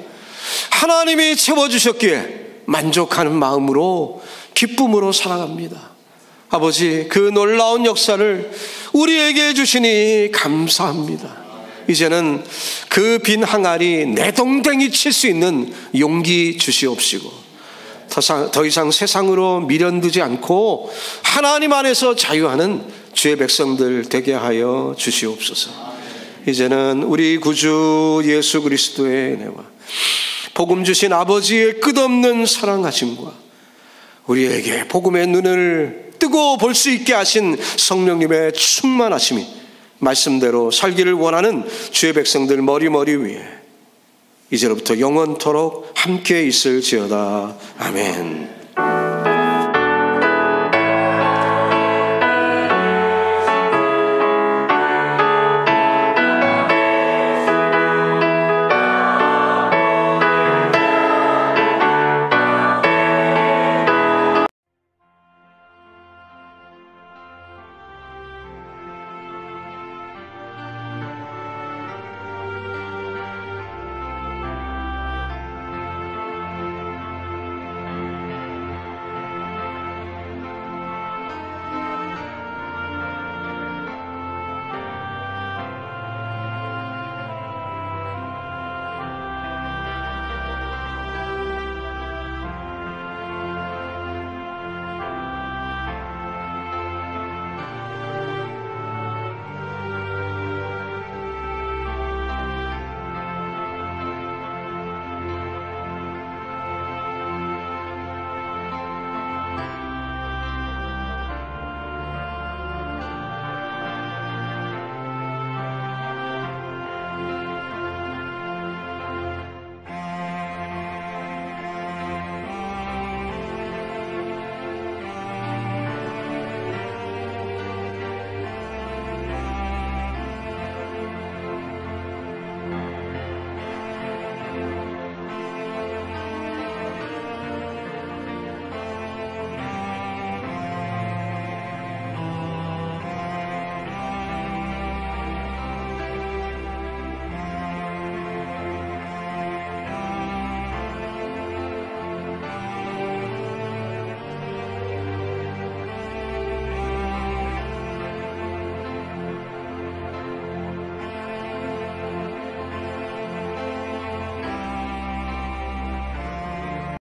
하나님이 채워주셨기에 만족하는 마음으로 기쁨으로 살아갑니다. 아버지, 그 놀라운 역사를 우리에게 주시니 감사합니다. 이제는 그 빈 항아리 내동댕이 칠 수 있는 용기 주시옵시고, 더 이상 세상으로 미련두지 않고 하나님 안에서 자유하는 주의 백성들 되게 하여 주시옵소서. 이제는 우리 구주 예수 그리스도의 은혜와 복음 주신 아버지의 끝없는 사랑하심과 우리에게 복음의 눈을 뜨고 볼 수 있게 하신 성령님의 충만하심이 말씀대로 살기를 원하는 주의 백성들 머리머리 위에 이제로부터 영원토록 함께 있을지어다. 아멘.